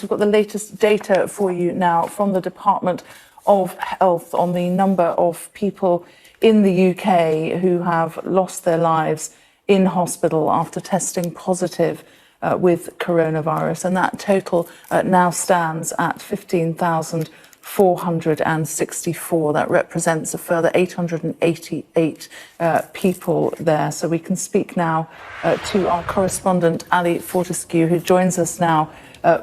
we've got the latest data for you now from the Department of Health on the number of people in the UK who have lost their lives in hospital after testing positive with coronavirus. And that total now stands at 15,464. That represents a further 888 people there. So we can speak now to our correspondent, Ali Fortescue, who joins us now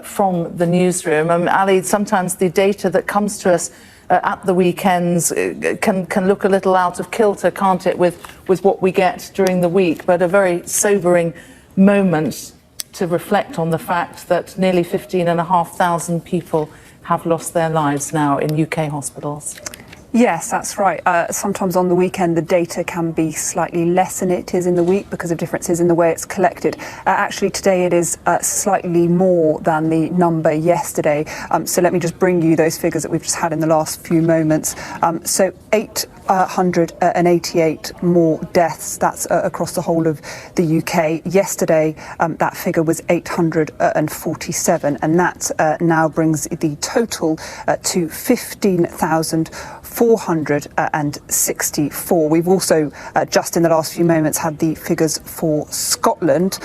from the newsroom. Ali, sometimes the data that comes to us at the weekends can look a little out of kilter, can't it, with what we get during the week, but a very sobering moment to reflect on the fact that nearly 15,500 people have lost their lives now in UK hospitals. Yes, that's right. Sometimes on the weekend the data can be slightly less than it is in the week because of differences in the way it's collected. Actually today it is slightly more than the number yesterday. So let me just bring you those figures that we've just had in the last few moments. So 888 more deaths, that's across the whole of the UK. Yesterday that figure was 847, and that now brings the total to 15,464. We've also just in the last few moments had the figures for Scotland,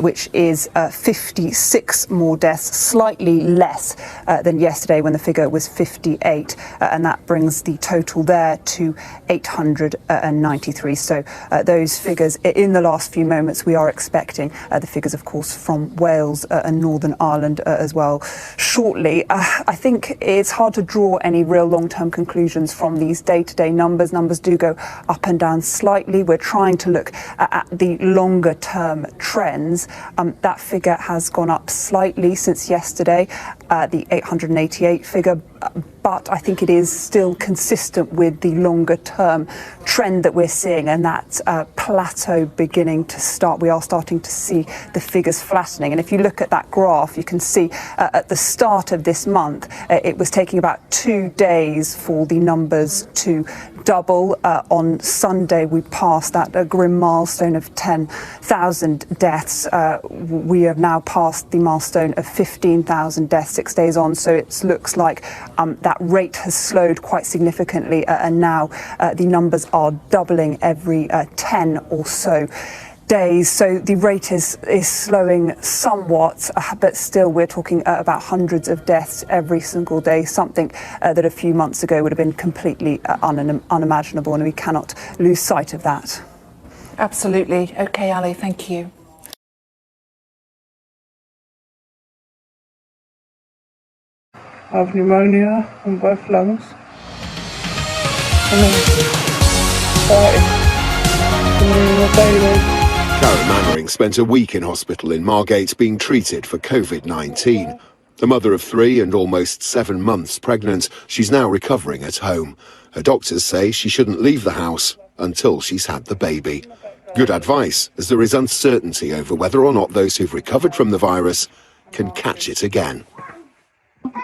which is 56 more deaths, slightly less than yesterday when the figure was 58, and that brings the total there to 893. So those figures in the last few moments. We are expecting the figures, of course, from Wales and Northern Ireland as well shortly. I think it's hard to draw any real long-term conclusions from these day-to-day numbers. Numbers do go up and down slightly. We're trying to look at the longer-term trends. That figure has gone up slightly since yesterday, the 888 figure, but I think it is still consistent with the longer-term trend that we're seeing, and that plateau beginning to start. We are starting to see the figures flattening, and if you look at that graph, you can see at the start of this month, it was taking about 2 days for the numbers to double. On Sunday, we passed that grim milestone of 10,000 deaths. We have now passed the milestone of 15,000 deaths 6 days on, so it looks like that rate has slowed quite significantly, and now the numbers are doubling every 10 or so days. So the rate is slowing somewhat, but still we're talking about hundreds of deaths every single day, something that a few months ago would have been completely unimaginable, and we cannot lose sight of that. Absolutely. OK, Ali, thank you. I have pneumonia in both lungs. Karen Mannering spent a week in hospital in Margate being treated for COVID-19. A mother of 3 and almost 7 months pregnant, she's now recovering at home. Her doctors say she shouldn't leave the house until she's had the baby. Good advice, as there is uncertainty over whether or not those who've recovered from the virus can catch it again.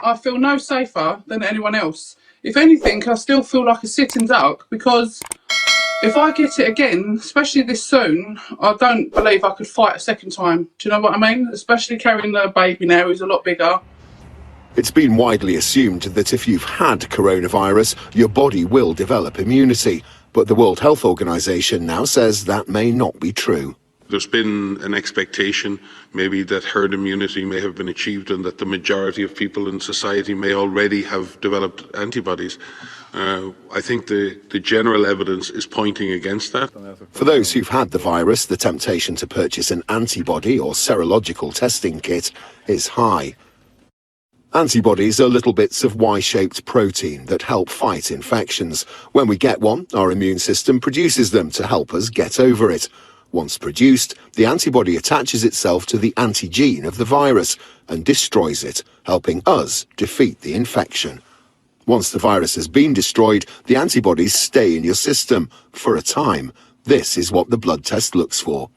I feel no safer than anyone else. If anything, I still feel like a sitting duck, because if I get it again, especially this soon, I don't believe I could fight a second time. Do you know what I mean? Especially carrying a baby now who's a lot bigger. It's been widely assumed that if you've had coronavirus, your body will develop immunity. But the World Health Organization now says that may not be true. There's been an expectation maybe that herd immunity may have been achieved and that the majority of people in society may already have developed antibodies. I think the general evidence is pointing against that. For those who've had the virus, the temptation to purchase an antibody or serological testing kit is high. Antibodies are little bits of Y-shaped protein that help fight infections. When we get one, our immune system produces them to help us get over it. Once produced, the antibody attaches itself to the antigen of the virus and destroys it, helping us defeat the infection. Once the virus has been destroyed, the antibodies stay in your system for a time. This is what the blood test looks for.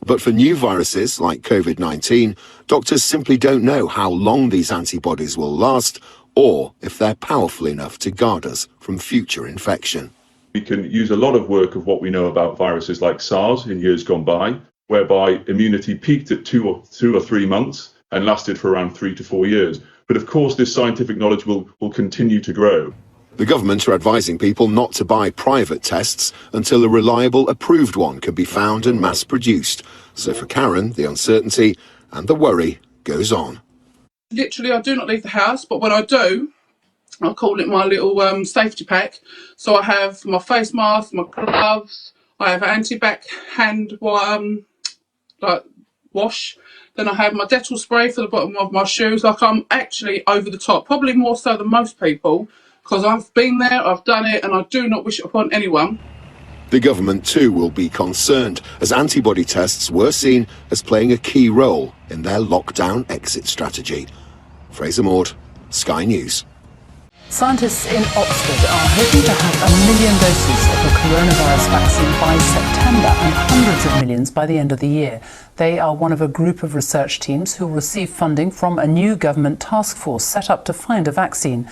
But for new viruses like COVID-19, doctors simply don't know how long these antibodies will last or if they're powerful enough to guard us from future infection. We can use a lot of work of what we know about viruses like SARS in years gone by, whereby immunity peaked at 2 or 3 months and lasted for around 3 to 4 years. But of course, this scientific knowledge will continue to grow. The government are advising people not to buy private tests until a reliable, approved one can be found and mass-produced. So for Karen, the uncertainty and the worry goes on. Literally, I do not leave the house, but when I do, I call it my little safety pack. So I have my face mask, my gloves, I have an anti-bac hand wash. Then I have my Dettol spray for the bottom of my shoes. Like, I'm actually over the top, probably more so than most people, because I've been there, I've done it, and I do not wish it upon anyone. The government too will be concerned, as antibody tests were seen as playing a key role in their lockdown exit strategy. Fraser Maud, Sky News. Scientists in Oxford are hoping to have 1 million doses of the coronavirus vaccine by September and hundreds of millions by the end of the year. They are one of a group of research teams who will receive funding from a new government task force set up to find a vaccine.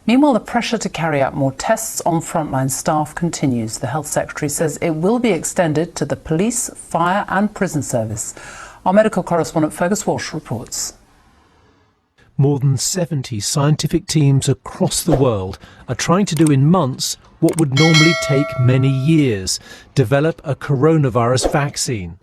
Meanwhile, the pressure to carry out more tests on frontline staff continues. The Health Secretary says it will be extended to the police, fire and prison service. Our medical correspondent Fergus Walsh reports. More than 70 scientific teams across the world are trying to do in months what would normally take many years: develop a coronavirus vaccine.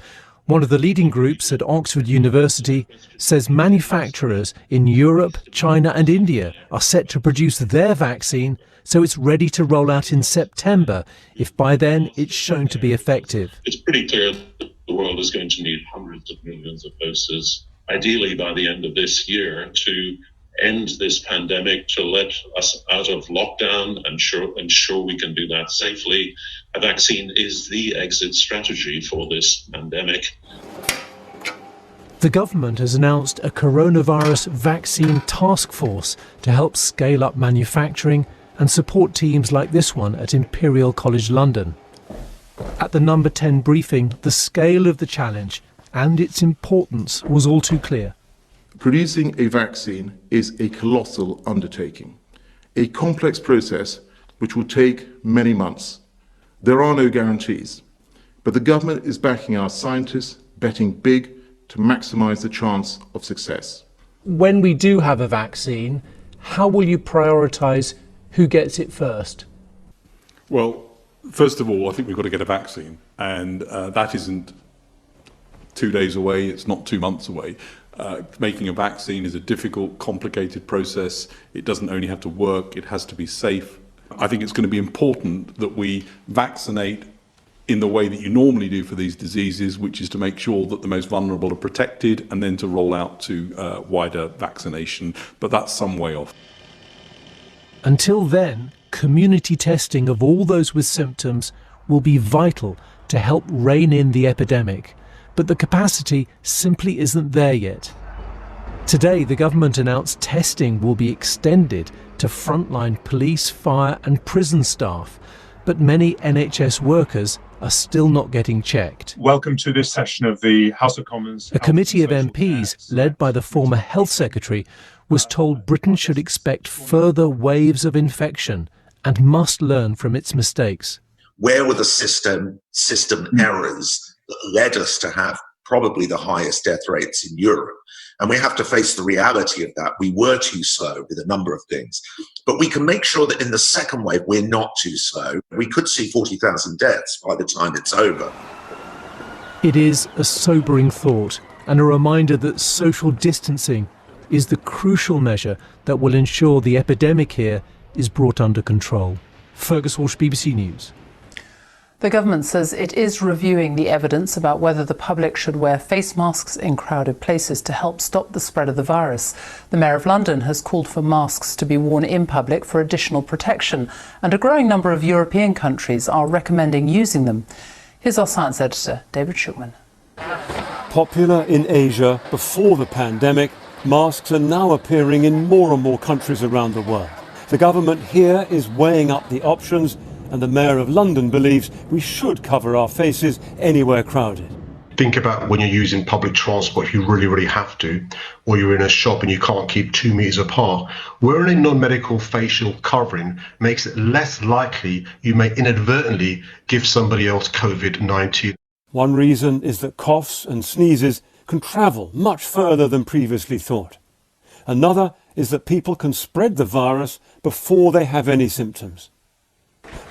One of the leading groups at Oxford University says manufacturers in Europe, China and India are set to produce their vaccine so it's ready to roll out in September if by then it's shown to be effective. It's pretty clear that the world is going to need hundreds of millions of doses, ideally by the end of this year, to end this pandemic, to let us out of lockdown and ensure we can do that safely. A vaccine is the exit strategy for this pandemic. The government has announced a coronavirus vaccine task force to help scale up manufacturing and support teams like this one at Imperial College London. At the Number 10 briefing, the scale of the challenge and its importance was all too clear. Producing a vaccine is a colossal undertaking, a complex process which will take many months. There are no guarantees, but the government is backing our scientists, betting big to maximise the chance of success. When we do have a vaccine, how will you prioritise who gets it first? Well, first of all, I think we've got to get a vaccine, and that isn't 2 days away, it's not 2 months away. Making a vaccine is a difficult, complicated process. It doesn't only have to work, it has to be safe. I think it's going to be important that we vaccinate in the way that you normally do for these diseases, which is to make sure that the most vulnerable are protected and then to roll out to wider vaccination. But that's some way off. Until then, community testing of all those with symptoms will be vital to help rein in the epidemic. But the capacity simply isn't there yet. Today, the government announced testing will be extended to frontline police, fire and prison staff, but many NHS workers are still not getting checked. Welcome to this session of the House of Commons. A committee of MPs, led by the former Health Secretary, was told Britain should expect further waves of infection and must learn from its mistakes. Where were the system errors that led us to have probably the highest death rates in Europe? And we have to face the reality of that. We were too slow with a number of things. But we can make sure that in the second wave, we're not too slow. We could see 40,000 deaths by the time it's over. It is a sobering thought and a reminder that social distancing is the crucial measure that will ensure the epidemic here is brought under control. Fergus Walsh, BBC News. The government says it is reviewing the evidence about whether the public should wear face masks in crowded places to help stop the spread of the virus. The Mayor of London has called for masks to be worn in public for additional protection, and a growing number of European countries are recommending using them. Here's our science editor, David Shulman. Popular in Asia before the pandemic, masks are now appearing in more and more countries around the world. The government here is weighing up the options, and the Mayor of London believes we should cover our faces anywhere crowded. Think about when you're using public transport, if you really have to, or you're in a shop and you can't keep 2 meters apart. Wearing a non-medical facial covering makes it less likely you may inadvertently give somebody else COVID-19. One reason is that coughs and sneezes can travel much further than previously thought. Another is that people can spread the virus before they have any symptoms.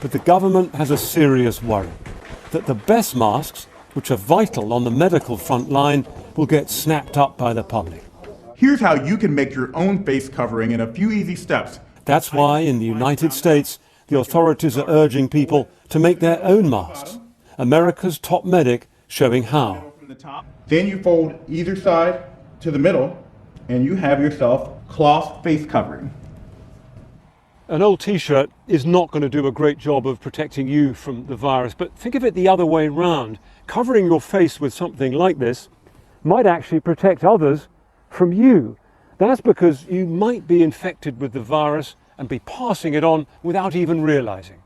But the government has a serious worry that the best masks, which are vital on the medical front line, will get snapped up by the public. Here's how you can make your own face covering in a few easy steps. That's why in the United States, the authorities are urging people to make their own masks. America's top medic showing how. Then you fold either side to the middle and you have yourself cloth face covering. An old t-shirt is not going to do a great job of protecting you from the virus, but think of it the other way round. Covering your face with something like this might actually protect others from you. That's because you might be infected with the virus and be passing it on without even realizing.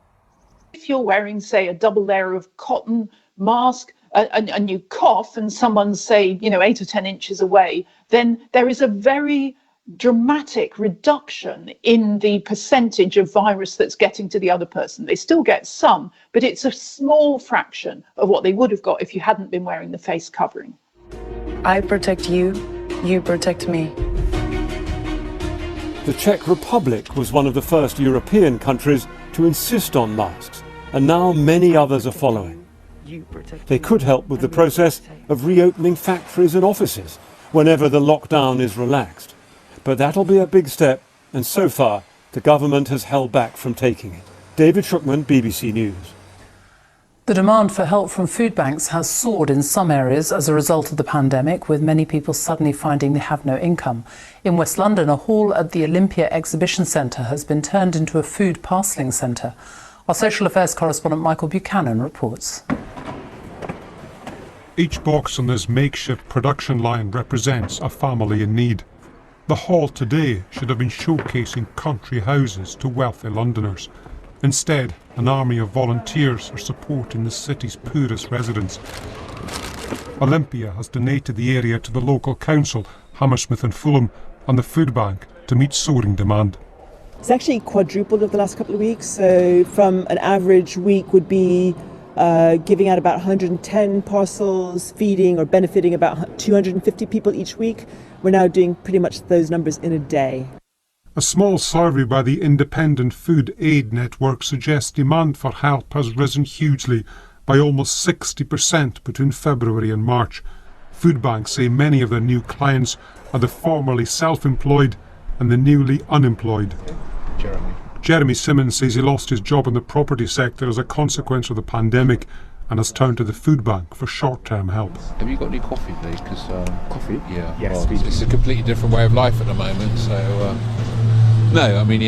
If you're wearing, say, a double layer of cotton mask and you cough and someone's, say, 8 or 10 inches away, then there is a very dramatic reduction in the percentage of virus that's getting to the other person. They still get some, but it's a small fraction of what they would have got if you hadn't been wearing the face covering. I protect you, you protect me. The Czech Republic was one of the first European countries to insist on masks, and now many others are following. They could help with the process of reopening factories and offices whenever the lockdown is relaxed. But that'll be a big step, and so far the government has held back from taking it. David Shukman, BBC News. The demand for help from food banks has soared in some areas as a result of the pandemic, with many people suddenly finding they have no income. In West London, a hall at the Olympia Exhibition Centre has been turned into a food parcelling centre. Our social affairs correspondent Michael Buchanan reports. Each box on this makeshift production line represents a family in need. The hall today should have been showcasing country houses to wealthy Londoners. Instead, an army of volunteers are supporting the city's poorest residents. Olympia has donated the area to the local council, Hammersmith and Fulham, and the food bank to meet soaring demand. It's actually quadrupled over the last couple of weeks. So from an average week would be giving out about 110 parcels, feeding or benefiting about 250 people each week. We're now doing pretty much those numbers in a day. A small survey by the Independent Food Aid Network suggests demand for help has risen hugely by almost 60% between February and March. Food banks say many of their new clients are the formerly self-employed and the newly unemployed. Jeremy Simmons says he lost his job in the property sector as a consequence of the pandemic and has turned to the food bank for short-term help. Have you got any coffee, please? Because coffee? Yeah. Yes, well, it's a completely different way of life at the moment. So no, I mean,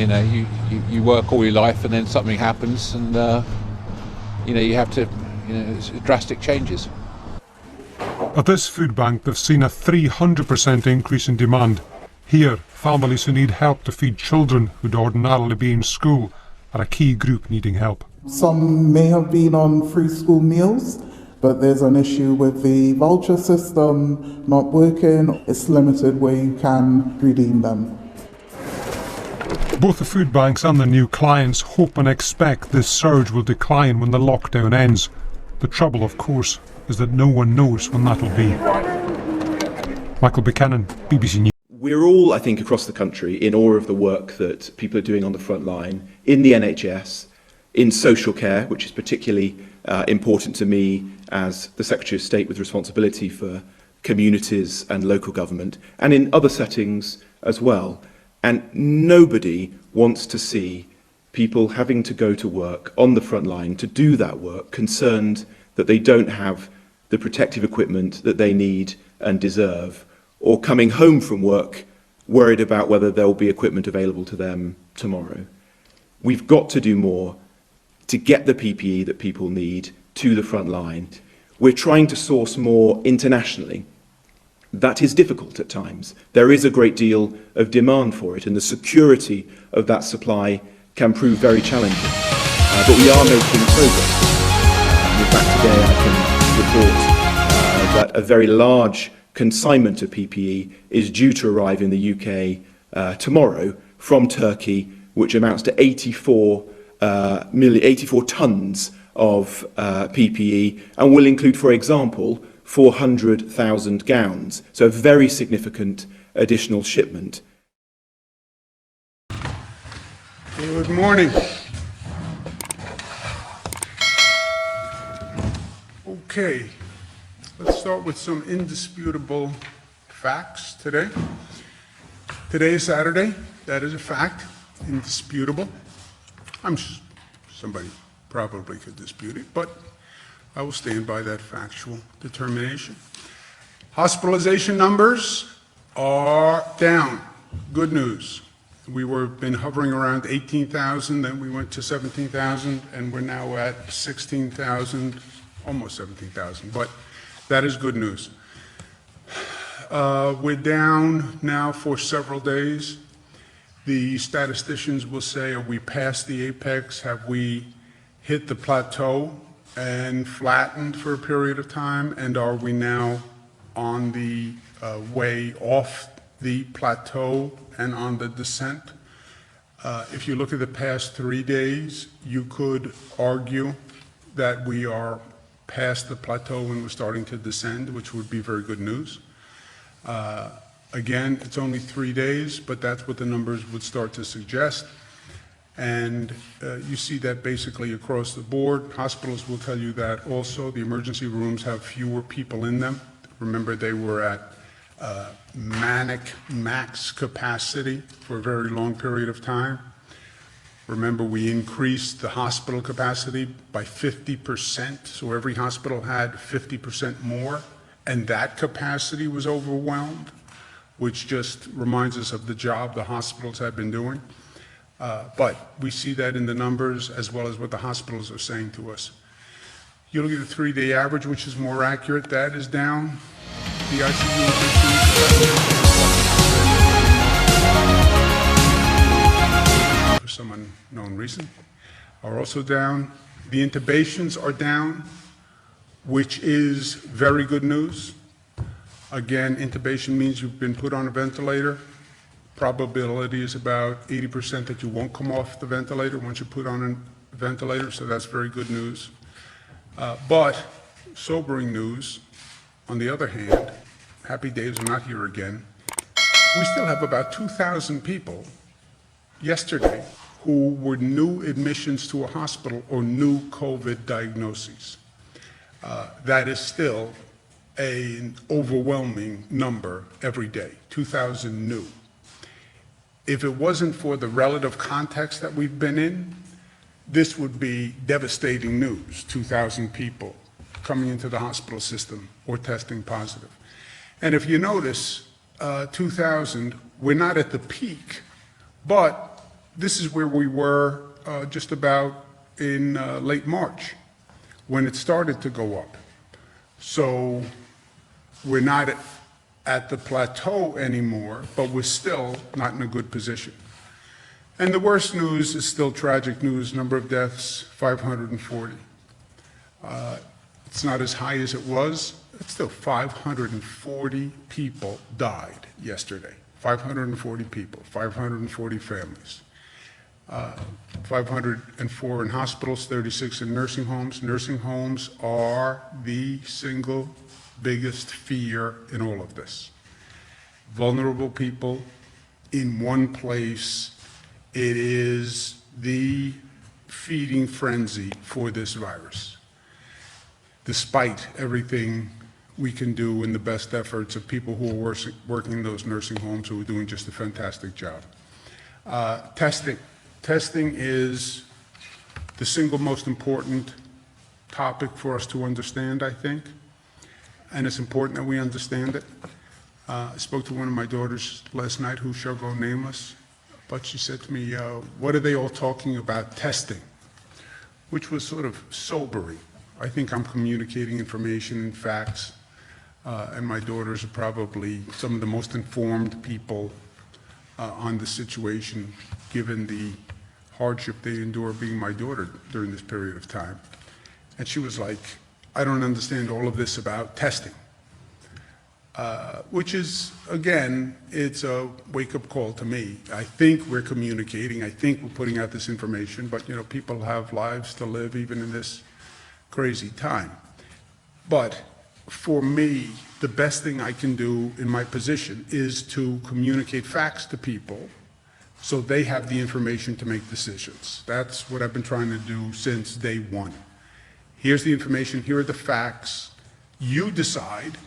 you work all your life and then something happens, and you have to, it's drastic changes. At this food bank, they've seen a 300% increase in demand. Here, families who need help to feed children who'd ordinarily be in school are a key group needing help. Some may have been on free school meals, but there's an issue with the voucher system not working. It's limited where you can redeem them. Both the food banks and the new clients hope and expect this surge will decline when the lockdown ends. The trouble, of course, is that no one knows when that'll be. Michael Buchanan, BBC News. We're all, I think, across the country in awe of the work that people are doing on the front line, in the NHS, in social care, which is particularly important to me as the Secretary of State with responsibility for communities and local government, and in other settings as well. And nobody wants to see people having to go to work on the front line to do that work, concerned that they don't have the protective equipment that they need and deserve, or coming home from work worried about whether there will be equipment available to them tomorrow. We've got to do more to get the PPE that people need to the front line. We're trying to source more internationally. That is difficult at times. There is a great deal of demand for it, and the security of that supply can prove very challenging. But we are making progress. In fact, today I can report that a very large consignment of PPE is due to arrive in the UK tomorrow from Turkey, which amounts to 84 tons of PPE, and will include, for example, 400,000 gowns. So a very significant additional shipment. Good morning. Okay, let's start with some indisputable facts today. Today is Saturday. That is a fact, indisputable. Somebody probably could dispute it, but I will stand by that factual determination. Hospitalization numbers are down. Good news. We been hovering around 18,000, then we went to 17,000, and we're now at 16,000, almost 17,000, but that is good news. We're down now for several days. The statisticians will say, are we past the apex? Have we hit the plateau and flattened for a period of time? And are we now on the way off the plateau and on the descent? If you look at the past 3 days, you could argue that we are past the plateau and we're starting to descend, which would be very good news. Again, it's only 3 days, but that's what the numbers would start to suggest. And you see that basically across the board. Hospitals will tell you that also. The emergency rooms have fewer people in them. Remember, they were at manic max capacity for a very long period of time. Remember, we increased the hospital capacity by 50%, so every hospital had 50% more, and that capacity was overwhelmed, which just reminds us of the job the hospitals have been doing. But we see that in the numbers as well as what the hospitals are saying to us. You look at the 3-day average, which is more accurate, that is down. The ICU admissions, for some unknown reason, are also down. The intubations are down, which is very good news. Again, intubation means you've been put on a ventilator. Probability is about 80% that you won't come off the ventilator once you put on a ventilator, so that's very good news. But sobering news, on the other hand, happy days are not here again. We still have about 2,000 people yesterday who were new admissions to a hospital or new COVID diagnoses. That is still an overwhelming number every day, 2,000 new. If it wasn't for the relative context that we've been in, this would be devastating news, 2,000 people coming into the hospital system or testing positive. And if you notice, 2,000, we're not at the peak, but this is where we were just about in late March when it started to go up. So we're not at the plateau anymore, but we're still not in a good position. And the worst news is still tragic news. Number of deaths, 540. It's not as high as it was. It's still 540 people died yesterday. 540 people, 540 families. 504 in hospitals, 36 in nursing homes. Nursing homes are the single biggest fear in all of this. Vulnerable people in one place. It is the feeding frenzy for this virus. Despite everything we can do and the best efforts of people who are working in those nursing homes who are doing just a fantastic job. Testing is the single most important topic for us to understand, I think, and it's important that we understand it. I spoke to one of my daughters last night who shall go nameless, but she said to me, what are they all talking about testing? Which was sort of sobering. I think I'm communicating information and facts, and my daughters are probably some of the most informed people on the situation, given the hardship they endure being my daughter during this period of time. And she was like, I don't understand all of this about testing. Which is, again, it's a wake-up call to me. I think we're communicating, I think we're putting out this information, but people have lives to live even in this crazy time. But for me, the best thing I can do in my position is to communicate facts to people so they have the information to make decisions. That's what I've been trying to do since day one. Here's the information, here are the facts. You decide,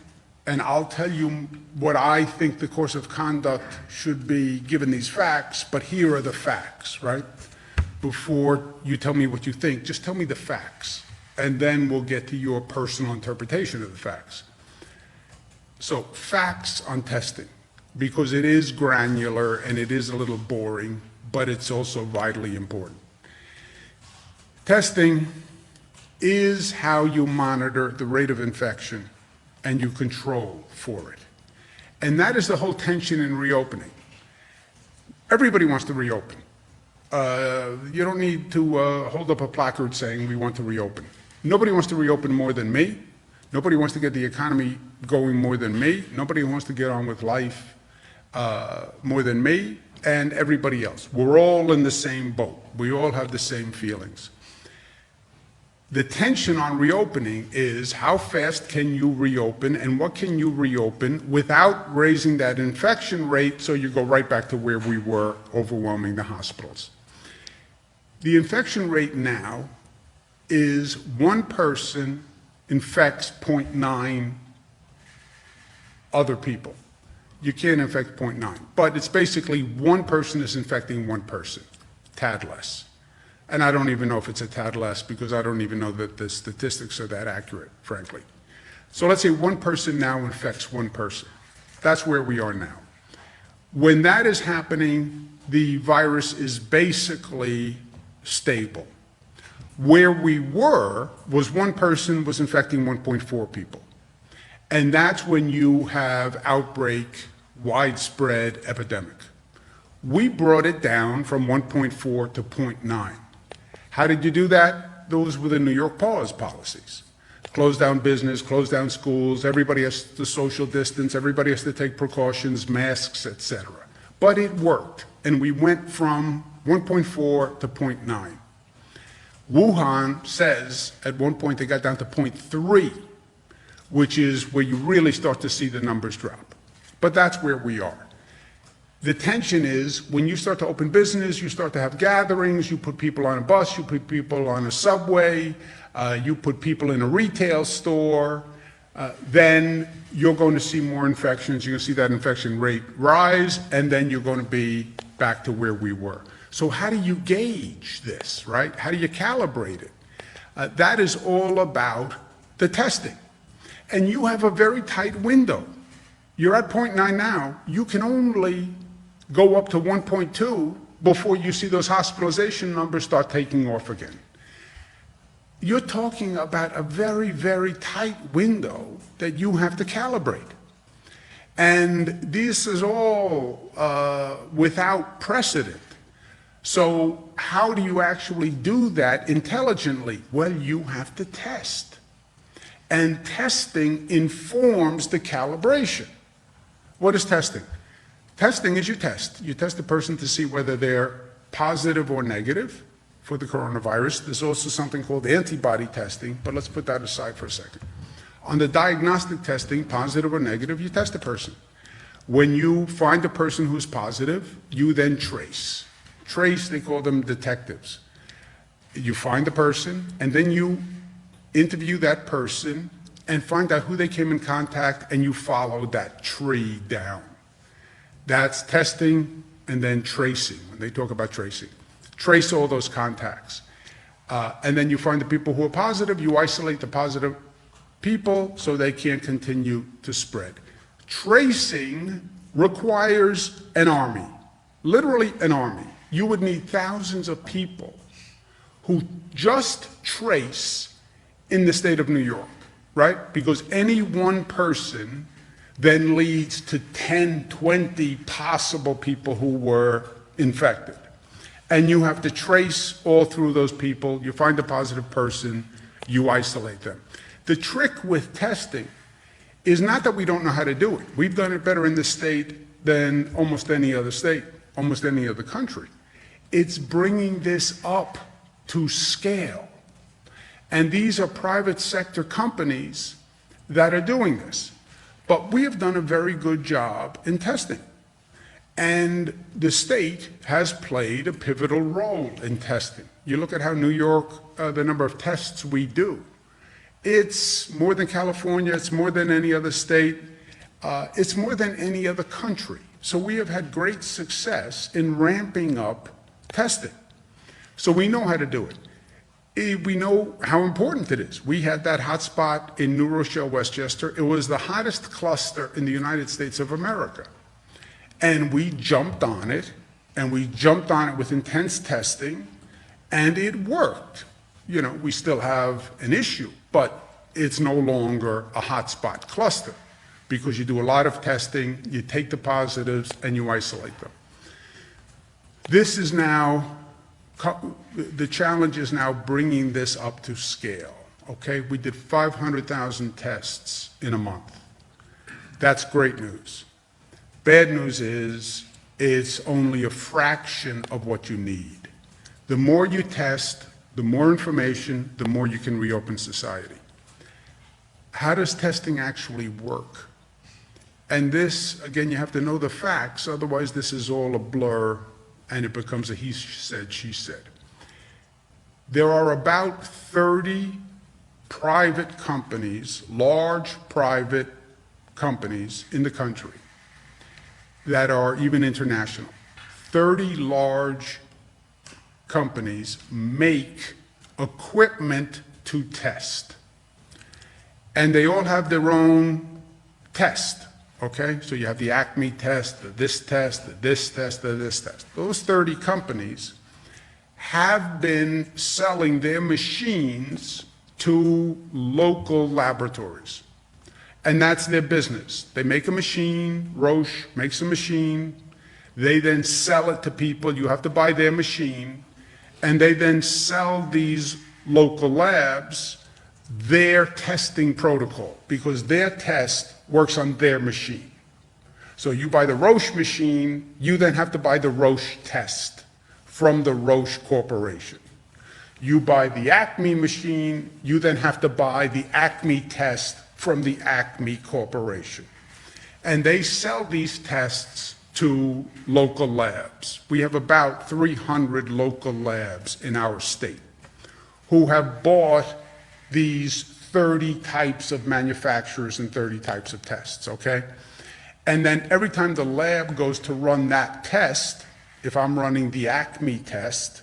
and I'll tell you what I think the course of conduct should be given these facts, but here are the facts, right? Before you tell me what you think, just tell me the facts, and then we'll get to your personal interpretation of the facts. So, facts on testing, because it is granular and it is a little boring, but it's also vitally important. Testing is how you monitor the rate of infection and you control for it. And that is the whole tension in reopening. Everybody wants to reopen. You don't need to hold up a placard saying we want to reopen. Nobody wants to reopen more than me. Nobody wants to get the economy going more than me. Nobody wants to get on with life more than me and everybody else. We're all in the same boat. We all have the same feelings. The tension on reopening is how fast can you reopen and what can you reopen without raising that infection rate so you go right back to where we were, overwhelming the hospitals. The infection rate now is one person infects 0.9 other people. You can't infect 0.9, but it's basically one person is infecting one person, tad less. And I don't even know if it's a tad less because I don't even know that the statistics are that accurate, frankly. So let's say one person now infects one person. That's where we are now. When that is happening, the virus is basically stable. Where we were was one person was infecting 1.4 people. And that's when you have outbreak, widespread epidemic. We brought it down from 1.4 to 0.9. How did you do that? Those were the New York pause policies. Close down business, close down schools, everybody has to social distance, everybody has to take precautions, masks, etc. But it worked, and we went from 1.4 to 0.9. Wuhan says at one point they got down to 0.3, which is where you really start to see the numbers drop. But that's where we are. The tension is when you start to open business, you start to have gatherings, you put people on a bus, you put people on a subway, you put people in a retail store, then you're going to see more infections. You're going to see that infection rate rise, and then you're going to be back to where we were. So how do you gauge this, right? How do you calibrate it? That is all about the testing. And you have a very tight window. You're at 0.9 now. You can only go up to 1.2 before you see those hospitalization numbers start taking off again. You're talking about a very, very tight window that you have to calibrate. And this is all without precedent. So how do you actually do that intelligently? Well, you have to test. And testing informs the calibration. What is testing? Testing is you test. You test the person to see whether they're positive or negative for the coronavirus. There's also something called antibody testing, but let's put that aside for a second. On the diagnostic testing, positive or negative, you test the person. When you find a person who's positive, you then trace. Trace, they call them detectives. You find the person, and then you interview that person and find out who they came in contact, and you follow that tree down. That's testing and then tracing, when they talk about tracing. Trace all those contacts. And then you find the people who are positive, you isolate the positive people so they can't continue to spread. Tracing requires an army, literally an army. You would need thousands of people who just trace in the state of New York, right? Because any one person then leads to 10, 20 possible people who were infected. And you have to trace all through those people. You find a positive person, you isolate them. The trick with testing is not that we don't know how to do it. We've done it better in this state than almost any other state, almost any other country. It's bringing this up to scale. And these are private sector companies that are doing this. But we have done a very good job in testing. And the state has played a pivotal role in testing. You look at how New York, the number of tests we do. It's more than California, it's more than any other state, it's more than any other country. So we have had great success in ramping up testing. So we know how to do it. We know how important it is. We had that hotspot in New Rochelle, Westchester. It was the hottest cluster in the United States of America. And we jumped on it, and we jumped on it with intense testing, and it worked. You know, we still have an issue, but it's no longer a hotspot cluster because you do a lot of testing, you take the positives, and you isolate them. This is now, the challenge is now bringing this up to scale, okay? We did 500,000 tests in a month. That's great news. Bad news is it's only a fraction of what you need. The more you test, the more information, the more you can reopen society. How does testing actually work? And this, again, you have to know the facts, otherwise this is all a blur and it becomes a he said, she said. There are about 30 private companies, large private companies in the country that are even international. 30 large companies make equipment to test. And they all have their own test, okay? So you have the Acme test, the this test, the this test, the this test. Those 30 companies have been selling their machines to local laboratories. And that's their business. They make a machine, Roche makes a machine, they then sell it to people, you have to buy their machine, and they then sell these local labs their testing protocol because their test works on their machine. So you buy the Roche machine, you then have to buy the Roche test from the Roche Corporation. You buy the Acme machine, you then have to buy the Acme test from the Acme Corporation. And they sell these tests to local labs. We have about 300 local labs in our state who have bought these 30 types of manufacturers and 30 types of tests, okay? And then every time the lab goes to run that test, if I'm running the Acme test,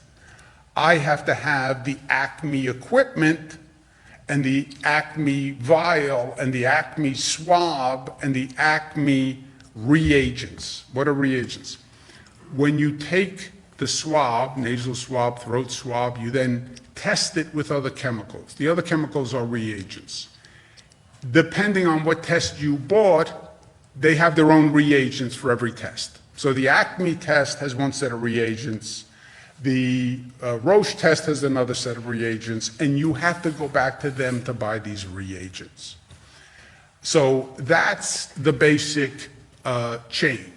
I have to have the Acme equipment and the Acme vial and the Acme swab and the Acme reagents. What are reagents? When you take the swab, nasal swab, throat swab, you then test it with other chemicals. The other chemicals are reagents. Depending on what test you bought, they have their own reagents for every test. So the Acme test has one set of reagents, the Roche test has another set of reagents, and you have to go back to them to buy these reagents. So that's the basic chain.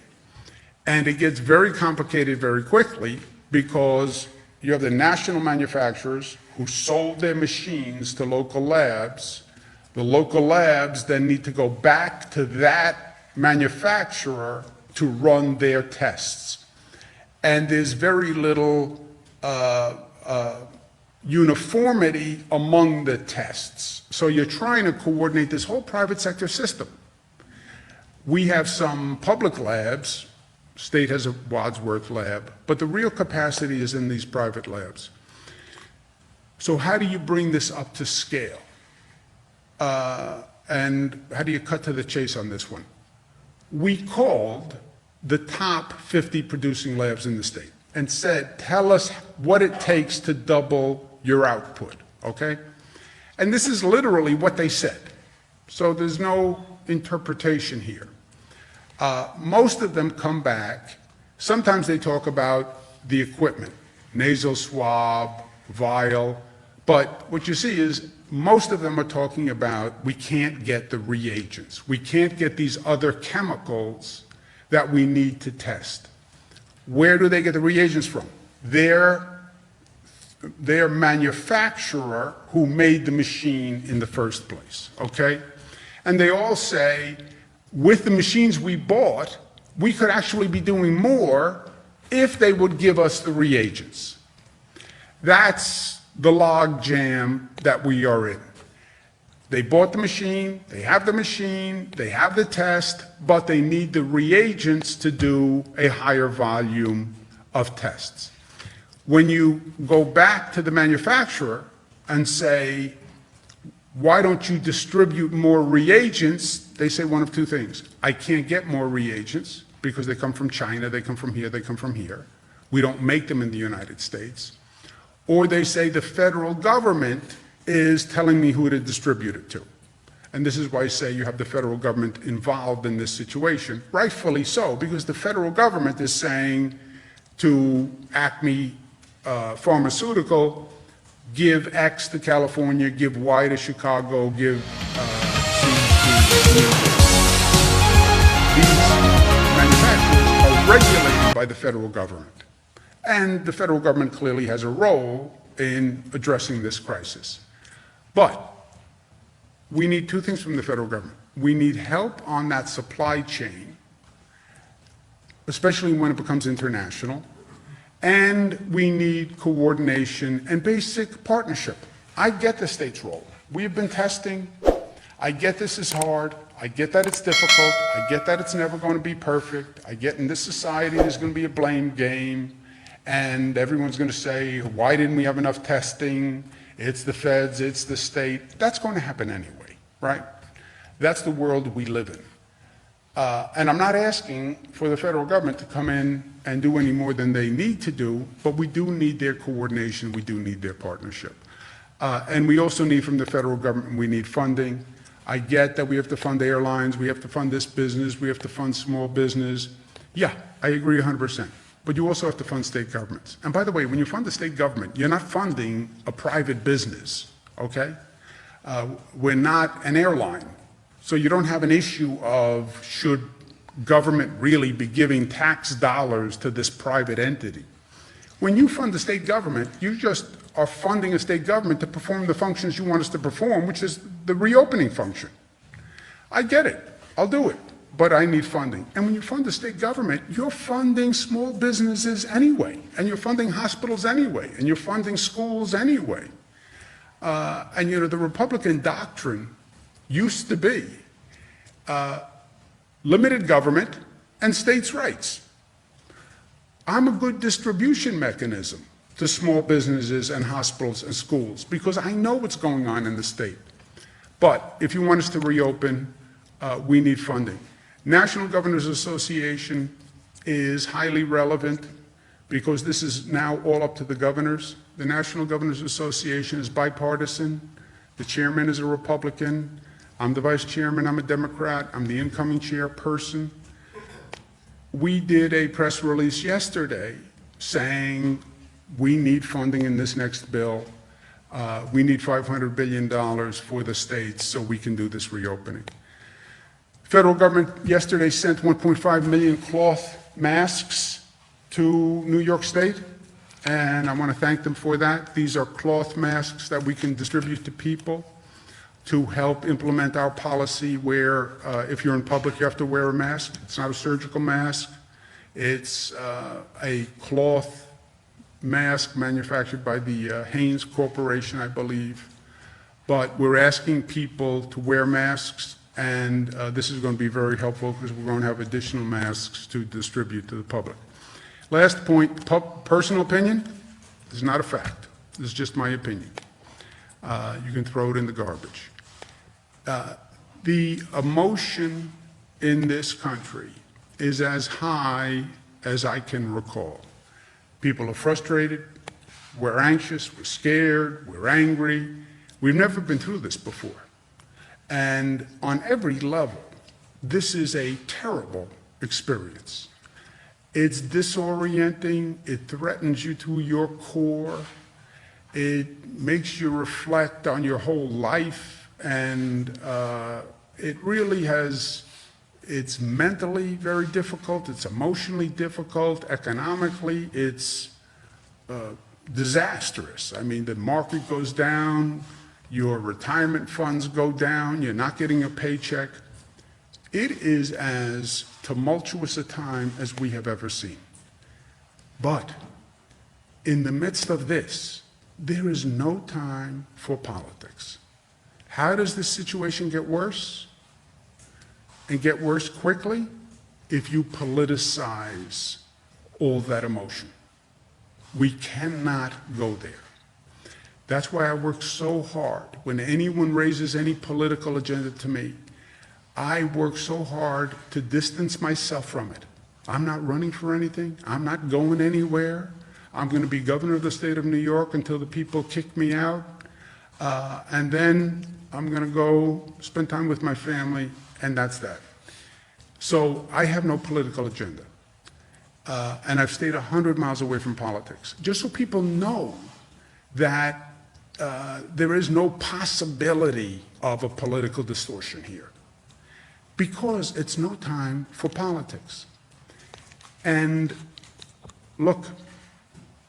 And it gets very complicated very quickly because you have the national manufacturers who sold their machines to local labs. The local labs then need to go back to that manufacturer to run their tests. And there's very little uniformity among the tests. So you're trying to coordinate this whole private sector system. We have some public labs, state has a Wadsworth lab, but the real capacity is in these private labs. So how do you bring this up to scale? And how do you cut to the chase on this one? We called the top 50 producing labs in the state and said, tell us what it takes to double your output, okay? And this is literally what they said. So there's no interpretation here. Most of them come back. Sometimes they talk about the equipment, nasal swab, vial, but what you see is most of them are talking about we can't get the reagents. We can't get these other chemicals that we need to test. Where do they get the reagents from? Their manufacturer who made the machine in the first place, okay? And they all say, with the machines we bought, we could actually be doing more if they would give us the reagents. That's the log jam that we are in. They bought the machine, they have the test, but they need the reagents to do a higher volume of tests. When you go back to the manufacturer and say, why don't you distribute more reagents? They say one of two things. I can't get more reagents because they come from China, they come from here, they come from here. We don't make them in the United States. Or they say the federal government is telling me who to distribute it to. And this is why I say you have the federal government involved in this situation, rightfully so, because the federal government is saying to Acme Pharmaceutical, give X to California, give Y to Chicago, give C to New York. These manufacturers are regulated by the federal government. And the federal government clearly has a role in addressing this crisis. But we need two things from the federal government. We need help on that supply chain, especially when it becomes international. And we need coordination and basic partnership. I get the state's role. We have been testing. I get this is hard. I get that it's difficult. I get that it's never going to be perfect. I get in this society there's going to be a blame game. And everyone's going to say, why didn't we have enough testing? It's the feds, it's the state. That's going to happen anyway, right? That's the world we live in. And I'm not asking for the federal government to come in and do any more than they need to do, but we do need their coordination, we do need their partnership. And we also need from the federal government, we need funding. I get that we have to fund airlines, we have to fund this business, we have to fund small business. Yeah, I agree 100%. But you also have to fund state governments. And by the way, when you fund the state government, you're not funding a private business, okay? We're not an airline. So you don't have an issue of should government really be giving tax dollars to this private entity. When you fund the state government, you just are funding a state government to perform the functions you want us to perform, which is the reopening function. I get it. I'll do it. But I need funding. And when you fund the state government, you're funding small businesses anyway, and you're funding hospitals anyway, and you're funding schools anyway. And you know, the Republican doctrine used to be limited government and states' rights. I'm a good distribution mechanism to small businesses and hospitals and schools because I know what's going on in the state. But if you want us to reopen, we need funding. National Governors Association is highly relevant because this is now all up to the governors. The National Governors Association is bipartisan. The chairman is a Republican. I'm the vice chairman, I'm a Democrat. I'm the incoming chairperson. We did a press release yesterday saying we need funding in this next bill. We need $500 billion for the states so we can do this reopening. Federal government yesterday sent 1.5 million cloth masks to New York State, and I want to thank them for that. These are cloth masks that we can distribute to people to help implement our policy where if you're in public, you have to wear a mask. It's not a surgical mask. It's a cloth mask manufactured by the Hanes Corporation, I believe. But we're asking people to wear masks. And this is going to be very helpful because we're going to have additional masks to distribute to the public. Last point, personal opinion is not a fact. This is just my opinion. You can throw it in the garbage. The emotion in this country is as high as I can recall. People are frustrated, we're anxious, we're scared, we're angry. We've never been through this before. And on every level, this is a terrible experience. It's disorienting, it threatens you to your core, it makes you reflect on your whole life, and it really it's mentally very difficult, it's emotionally difficult, economically it's disastrous. I mean, the market goes down, your retirement funds go down, you're not getting a paycheck. It is as tumultuous a time as we have ever seen. But in the midst of this, there is no time for politics. How does this situation get worse? And get worse quickly? If you politicize all that emotion. We cannot go there. That's why I work so hard. When anyone raises any political agenda to me, I work so hard to distance myself from it. I'm not running for anything. I'm not going anywhere. I'm going to be governor of the state of New York until the people kick me out. And then I'm going to go spend time with my family, and that's that. So I have no political agenda. And I've stayed 100 miles away from politics, just so people know that there is no possibility of a political distortion here, because it's no time for politics. And look,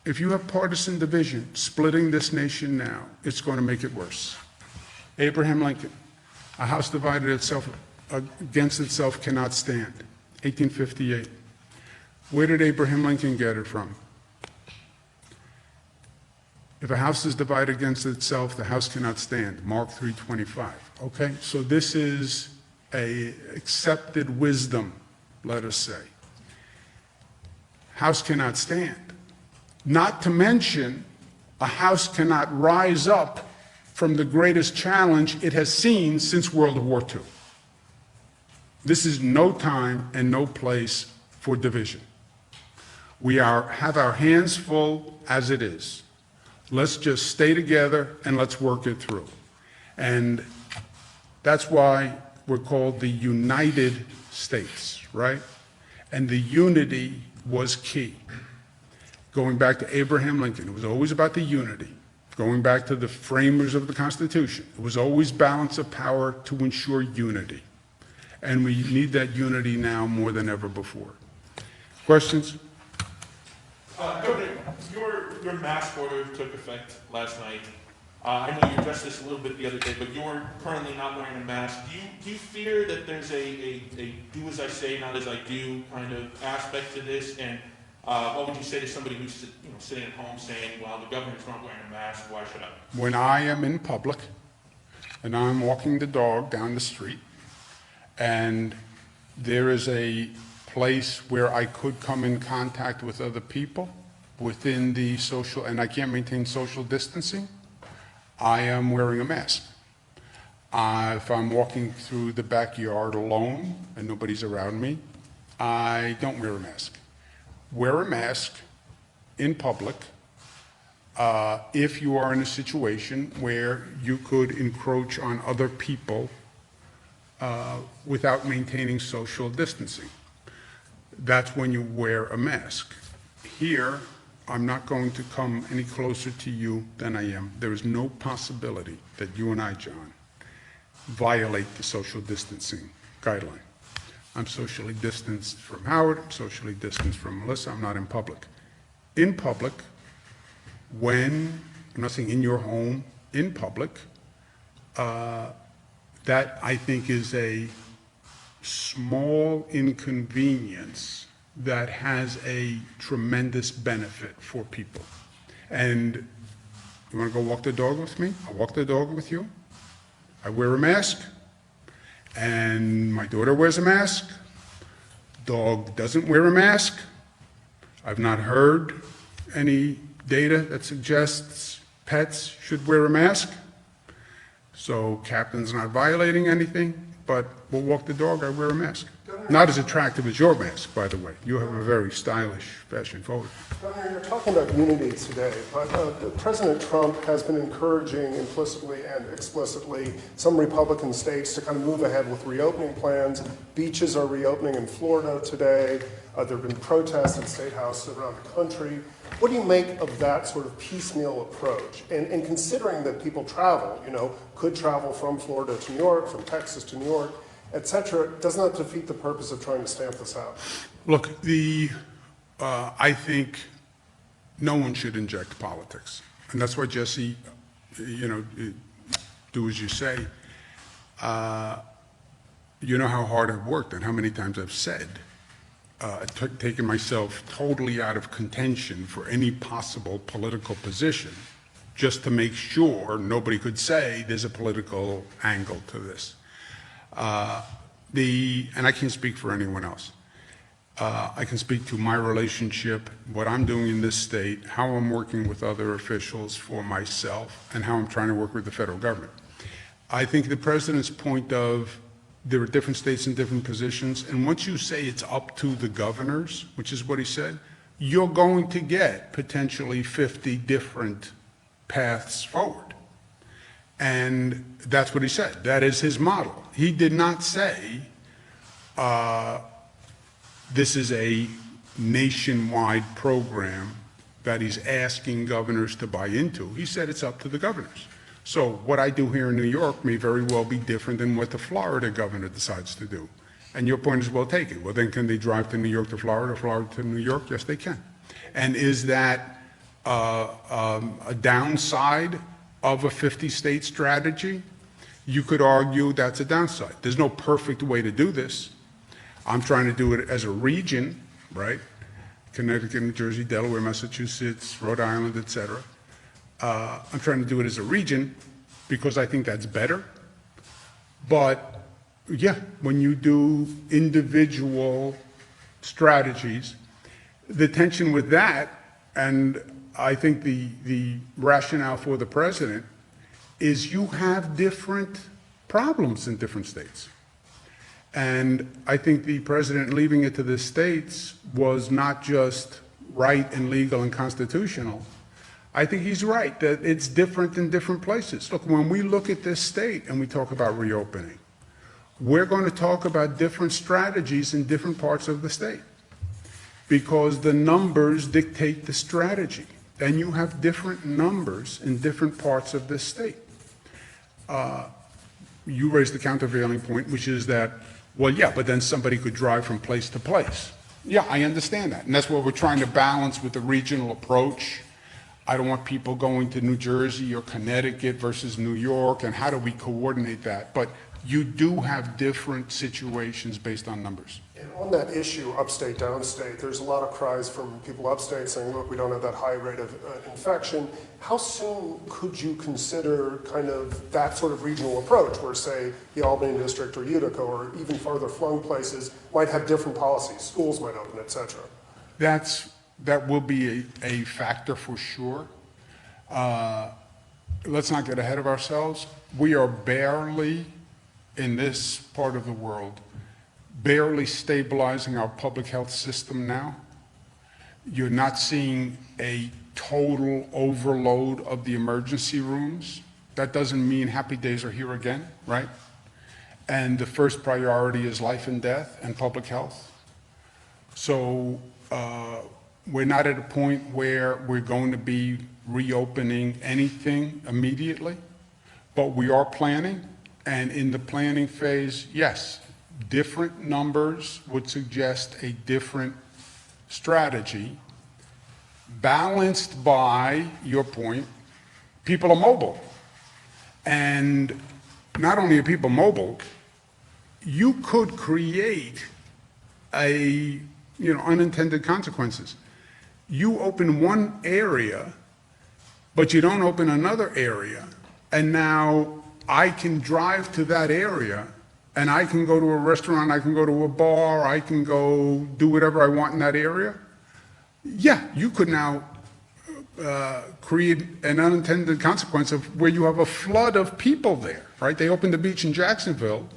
if you have partisan division splitting this nation now, it's going to make it worse. Abraham Lincoln, a house divided itself against itself cannot stand, 1858. Where did Abraham Lincoln get it from? If a house is divided against itself, the house cannot stand, Mark 3:25. Okay, so this is a accepted wisdom, let us say. House cannot stand. Not to mention, a house cannot rise up from the greatest challenge it has seen since World War II. This is no time and no place for division. We have our hands full as it is. Let's just stay together and let's work it through. And that's why we're called the United States, right? And the unity was key. Going back to Abraham Lincoln, it was always about the unity. Going back to the framers of the Constitution, it was always balance of power to ensure unity. And we need that unity now more than ever before. Questions? Governor, your mask order took effect last night. I know you addressed this a little bit the other day, but you're currently not wearing a mask. Do you fear that there's a do as I say, not as I do kind of aspect to this? And what would you say to somebody who's sitting at home saying, well, the governor's not wearing a mask, why should I? When I am in public and I'm walking the dog down the street and there is a place where I could come in contact with other people within the social, and I can't maintain social distancing, I am wearing a mask. If I'm walking through the backyard alone and nobody's around me, I don't wear a mask. Wear a mask in public if you are in a situation where you could encroach on other people without maintaining social distancing. That's when you wear a mask. Here, I'm not going to come any closer to you than I am. There is no possibility that you and I, John, violate the social distancing guideline. I'm socially distanced from Howard, I'm socially distanced from Melissa, I'm not in public. In public, when, I'm not saying in your home, in public, that I think is a small inconvenience that has a tremendous benefit for people. And you want to go walk the dog with me? I'll walk the dog with you. I wear a mask, and my daughter wears a mask. Dog doesn't wear a mask. I've not heard any data that suggests pets should wear a mask. So Captain's not violating anything, but we'll walk the dog, I wear a mask. Not as attractive as your mask, by the way. You have a very stylish, fashion-forward. Governor, you're talking about unity today, but President Trump has been encouraging implicitly and explicitly some Republican states to kind of move ahead with reopening plans. Beaches are reopening in Florida today. There have been protests in state houses around the country. What do you make of that sort of piecemeal approach? And considering that people travel, could travel from Florida to New York, from Texas to New York, et cetera, doesn't that defeat the purpose of trying to stamp this out? Look, I think no one should inject politics. And that's why Jesse, do as you say. You know how hard I've worked and how many times I've said, taken myself totally out of contention for any possible political position, just to make sure nobody could say there's a political angle to this. And I can't speak for anyone else. I can speak to my relationship, what I'm doing in this state, how I'm working with other officials for myself, and how I'm trying to work with the federal government. I think the president's point of there are different states in different positions, and once you say it's up to the governors, which is what he said, you're going to get potentially 50 different paths forward. And that's what he said. That is his model. He did not say this is a nationwide program that he's asking governors to buy into. He said it's up to the governors. So what I do here in New York may very well be different than what the Florida governor decides to do. And your point is well taken. Well, then can they drive to New York to Florida, Florida to New York? Yes, they can. And is that a downside of a 50-state strategy? You could argue that's a downside. There's no perfect way to do this. I'm trying to do it as a region, right? Connecticut, New Jersey, Delaware, Massachusetts, Rhode Island, etc. I'm trying to do it as a region because I think that's better. But yeah, when you do individual strategies, the tension with that, and I think the rationale for the president, is you have different problems in different states. And I think the president leaving it to the states was not just right and legal and constitutional. I think he's right that it's different in different places. Look, when we look at this state and we talk about reopening, we're going to talk about different strategies in different parts of the state because the numbers dictate the strategy. And you have different numbers in different parts of this state. You raised the countervailing point, which is that, well, yeah, but then somebody could drive from place to place. Yeah, I understand that. And that's what we're trying to balance with the regional approach. I don't want people going to New Jersey or Connecticut versus New York, and how do we coordinate that? But you do have different situations based on numbers. And on that issue, upstate, downstate, there's a lot of cries from people upstate saying, look, we don't have that high rate of infection. How soon could you consider kind of that sort of regional approach where, say, the Albany district or Utica or even farther flung places might have different policies, schools might open, et cetera? That will be a factor for sure. Let's not get ahead of ourselves. We are barely, in this part of the world, barely stabilizing our public health system now. You're not seeing a total overload of the emergency rooms. That doesn't mean happy days are here again, right? And the first priority is life and death and public health. So we're not at a point where we're going to be reopening anything immediately, but we are planning. And in the planning phase, yes, different numbers would suggest a different strategy, balanced by, your point, people are mobile. And not only are people mobile, you could create unintended consequences. You open one area, but you don't open another area, and now I can drive to that area and I can go to a restaurant, I can go to a bar, I can go do whatever I want in that area. Yeah, you could now create an unintended consequence of where you have a flood of people there, right? They opened the beach in Jacksonville,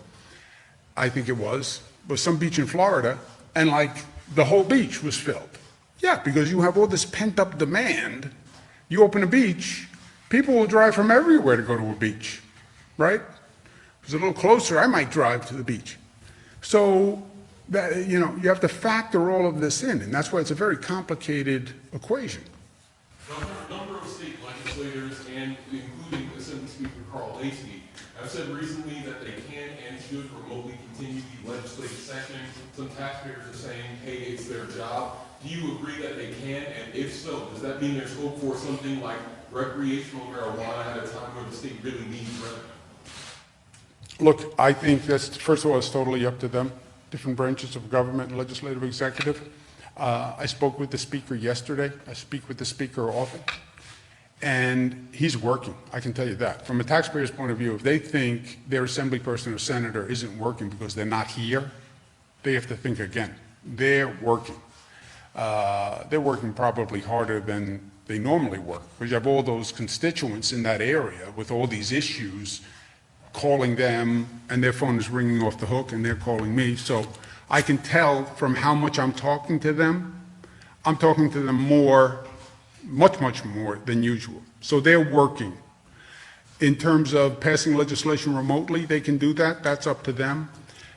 I think it was some beach in Florida, and like the whole beach was filled. Yeah, because you have all this pent up demand. You open a beach, people will drive from everywhere to go to a beach, right? If it's a little closer, I might drive to the beach. So that, you have to factor all of this in, and that's why it's a very complicated equation. A number of state legislators, and including Assembly Speaker Carl Lacey, have said recently that they can and should remotely continue the legislative session. Some taxpayers are saying, hey, it's their job. Do you agree that they can? And if so, does that mean there's hope for something like recreational marijuana at a time where the state really needs revenue? Look, I think that's, first of all, it's totally up to them, different branches of government, legislative, executive. I spoke with the speaker yesterday. I speak with the speaker often. And he's working, I can tell you that. From a taxpayer's point of view, if they think their assembly person or senator isn't working because they're not here, they have to think again. They're working. They're working probably harder than they normally work, because you have all those constituents in that area with all these issues calling them, and their phone is ringing off the hook, and they're calling me. So I can tell from how much I'm talking to them, I'm talking to them more, much more than usual. So they're working. In terms of passing legislation remotely, they can do that. That's up to them.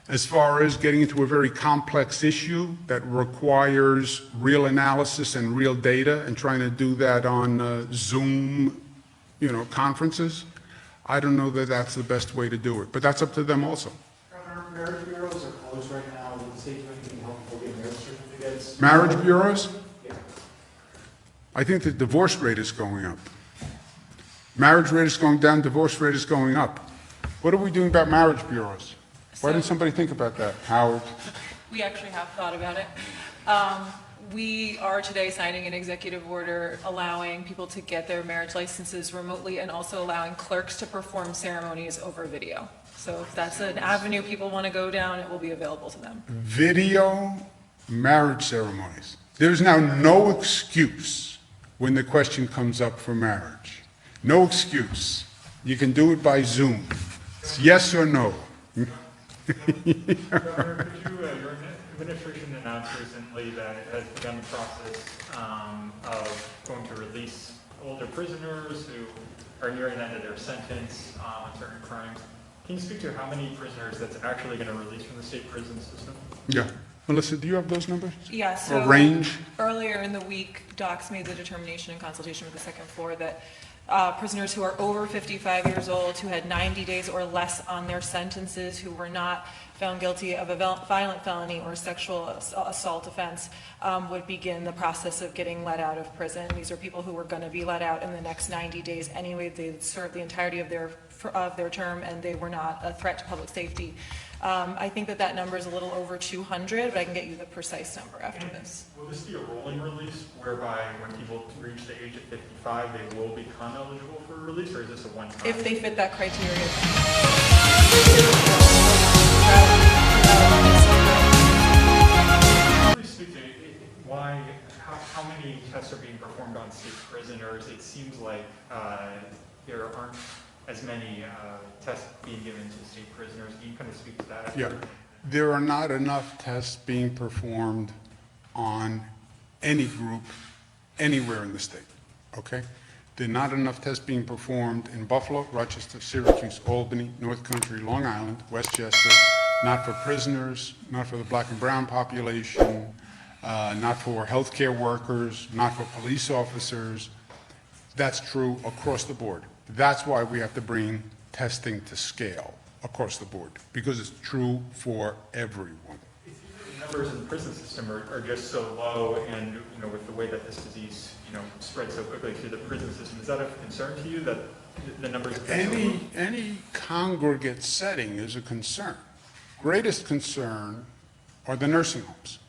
As far as getting into a very complex issue that requires real analysis and real data, and trying to do that on Zoom, conferences, I don't know that that's the best way to do it, but that's up to them also. Marriage bureaus are closed right now. Will the state do anything to help people get marriage certificates? Marriage bureaus? Yeah. I think the divorce rate is going up. Marriage rate is going down, divorce rate is going up. What are we doing about marriage bureaus? Why didn't somebody think about that, Howard? We actually have thought about it. We are today signing an executive order allowing people to get their marriage licenses remotely and also allowing clerks to perform ceremonies over video. So if that's an avenue people want to go down, it will be available to them. Video marriage ceremonies. There's now no excuse when the question comes up for marriage. No excuse. You can do it by Zoom. It's yes or no. Governor, your administration announced recently that it has begun the process of going to release older prisoners who are nearing the end of their sentence on certain crimes. Can you speak to how many prisoners that's actually going to release from the state prison system? Yeah. Melissa, do you have those numbers? Yeah, so or range? Earlier in the week, DOCS made the determination in consultation with the second floor that prisoners who are over 55 years old, who had 90 days or less on their sentences, who were not found guilty of a violent felony or sexual assault offense, would begin the process of getting let out of prison. These are people who were going to be let out in the next 90 days anyway. They served the entirety of their term, and they were not a threat to public safety. I think that number is a little over 200, but I can get you the precise number after this. Will this be a rolling release, whereby when people reach the age of 55, they will become eligible for release, or is this a one-time? If they fit that criteria. Please speak to how many tests are being performed on state prisoners. It seems like there aren't as many tests being given to state prisoners. Can you kind of speak to that? Yeah. There are not enough tests being performed on any group anywhere in the state, okay? There are not enough tests being performed in Buffalo, Rochester, Syracuse, Albany, North Country, Long Island, Westchester, not for prisoners, not for the black and brown population, not for healthcare workers, not for police officers. That's true across the board. That's why we have to bring testing to scale across the board, because it's true for everyone. The numbers in the prison system are just so low, and with the way that this disease spreads so quickly through the prison system, is that a concern to you that the numbers? Any congregate setting is a concern. Greatest concern are the nursing homes.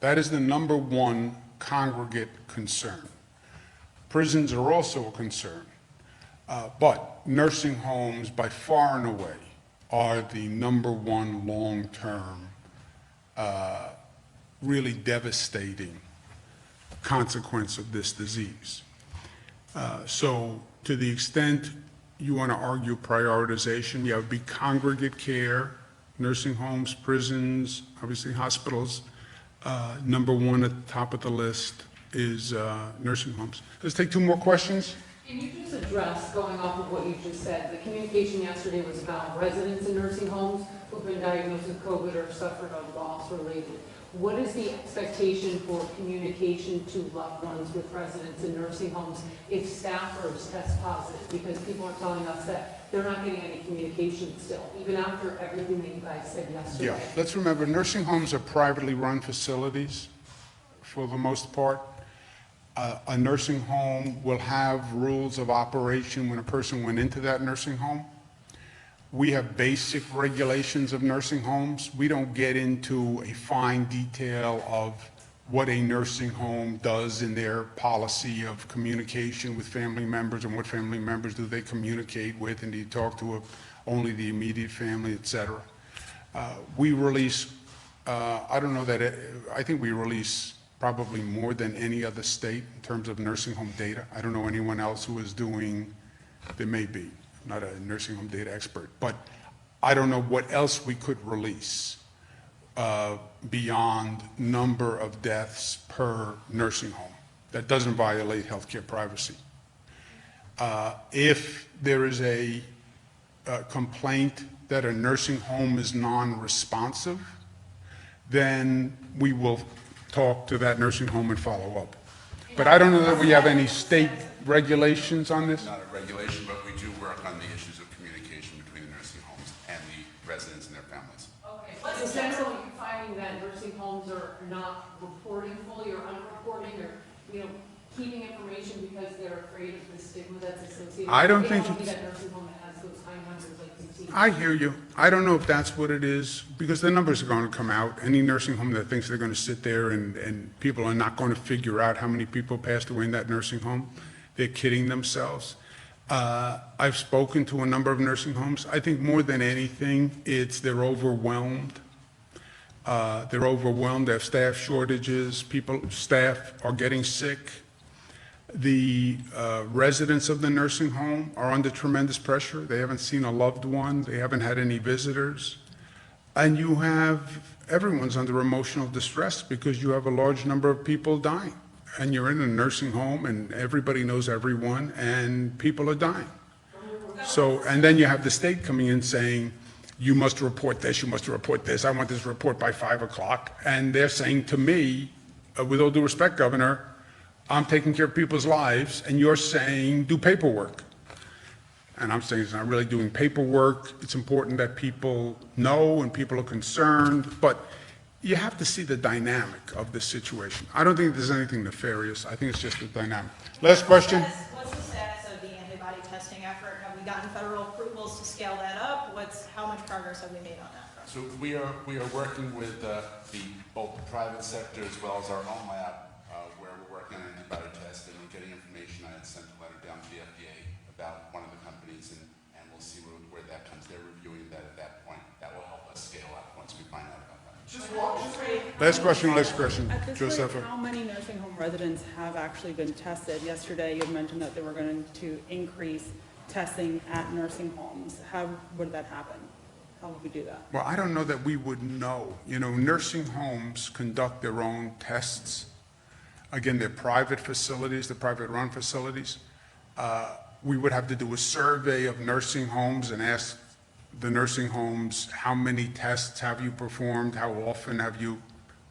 That is the number one congregate concern. Prisons are also a concern. But nursing homes, by far and away, are the number one long-term, really devastating consequence of this disease. So to the extent you want to argue prioritization, you have big congregate care, nursing homes, prisons, obviously hospitals. Number one at the top of the list is nursing homes. Let's take two more questions. Can you just address, going off of what you just said, the communication yesterday was about residents in nursing homes who've been diagnosed with COVID or suffered a loss related. What is the expectation for communication to loved ones with residents in nursing homes if staffers test positive? Because people are telling us that they're not getting any communication still, even after everything that you guys said yesterday. Yeah, let's remember, nursing homes are privately run facilities for the most part. A nursing home will have rules of operation when a person went into that nursing home. We have basic regulations of nursing homes. We don't get into a fine detail of what a nursing home does in their policy of communication with family members and what family members do they communicate with, and do you talk to only the immediate family, et cetera. We release, I don't know that, I think we release probably more than any other state in terms of nursing home data. I don't know anyone else who is doing, there may be, I'm not a nursing home data expert, but I don't know what else we could release beyond number of deaths per nursing home. That doesn't violate healthcare privacy. If there is a complaint that a nursing home is non-responsive, then we will talk to that nursing home and follow up. But I don't know that we have any state regulations on this. Not a regulation, but we do work on the issues of communication between the nursing homes and the residents and their families. Okay, so essentially you're finding that nursing homes are not reporting fully or underreporting or, keeping information because they're afraid of the stigma that's associated. I don't They think want to be it's- that nursing home that has those high numbers like you see. I hear you. I don't know if that's what it is, because the numbers are going to come out. Any nursing home that thinks they're going to sit there and people are not going to figure out how many people passed away in that nursing home, they're kidding themselves. I've spoken to a number of nursing homes. I think more than anything, they're overwhelmed. They're overwhelmed. They have staff shortages. Staff are getting sick. The residents of the nursing home are under tremendous pressure. They haven't seen a loved one. They haven't had any visitors. And everyone's under emotional distress because you have a large number of people dying. And you're in a nursing home and everybody knows everyone and people are dying. So, and then you have the state coming in saying, you must report this, you must report this. I want this report by 5 o'clock. And they're saying to me, with all due respect, Governor, I'm taking care of people's lives, and you're saying do paperwork. And I'm saying it's not really doing paperwork. It's important that people know and people are concerned, but you have to see the dynamic of the situation. I don't think there's anything nefarious. I think it's just the dynamic. Last question. What's the status of the antibody testing effort? Have we gotten federal approvals to scale that up? How much progress have we made on that front? So we are working with both the private sector as well as our own lab, where we're working on antibody tests and we're getting information. I had sent a letter down to the FDA about one of the companies, and we'll see where that comes. They're reviewing that at that point. That will help us scale up once we find out about that. Last question. At this Joseph. point, how many nursing home residents have actually been tested? Yesterday, you had mentioned that they were going to increase testing at nursing homes. How would that happen? How would we do that? Well, I don't know that we would know. Nursing homes conduct their own tests. Again, they're private facilities, they're private-run facilities. We would have to do a survey of nursing homes and ask the nursing homes, how many tests have you performed? How often have you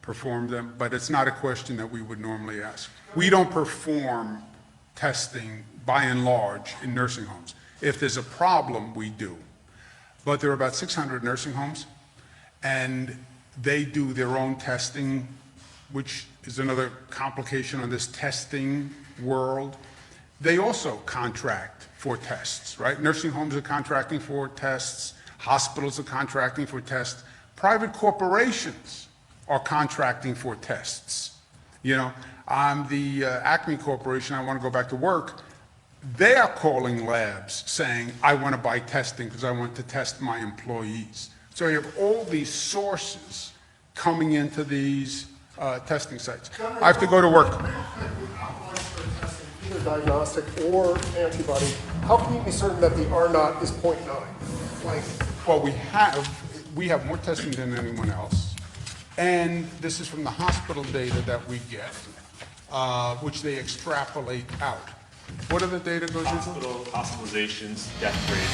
performed them? But it's not a question that we would normally ask. We don't perform testing, by and large, in nursing homes. If there's a problem, we do. But there are about 600 nursing homes, and they do their own testing, which is another complication on this testing world. They also contract for tests, right? Nursing homes are contracting for tests. Hospitals are contracting for tests. Private corporations are contracting for tests. I'm the Acme Corporation. I want to go back to work. They are calling labs saying, I want to buy testing because I want to test my employees. So you have all these sources coming into these testing sites. I have to go to work. Either diagnostic or antibody, how can you be certain that the R naught is 0.9? Well, we have more testing than anyone else. And this is from the hospital data that we get, which they extrapolate out. What are the data goes into? Hospitalizations, death rates.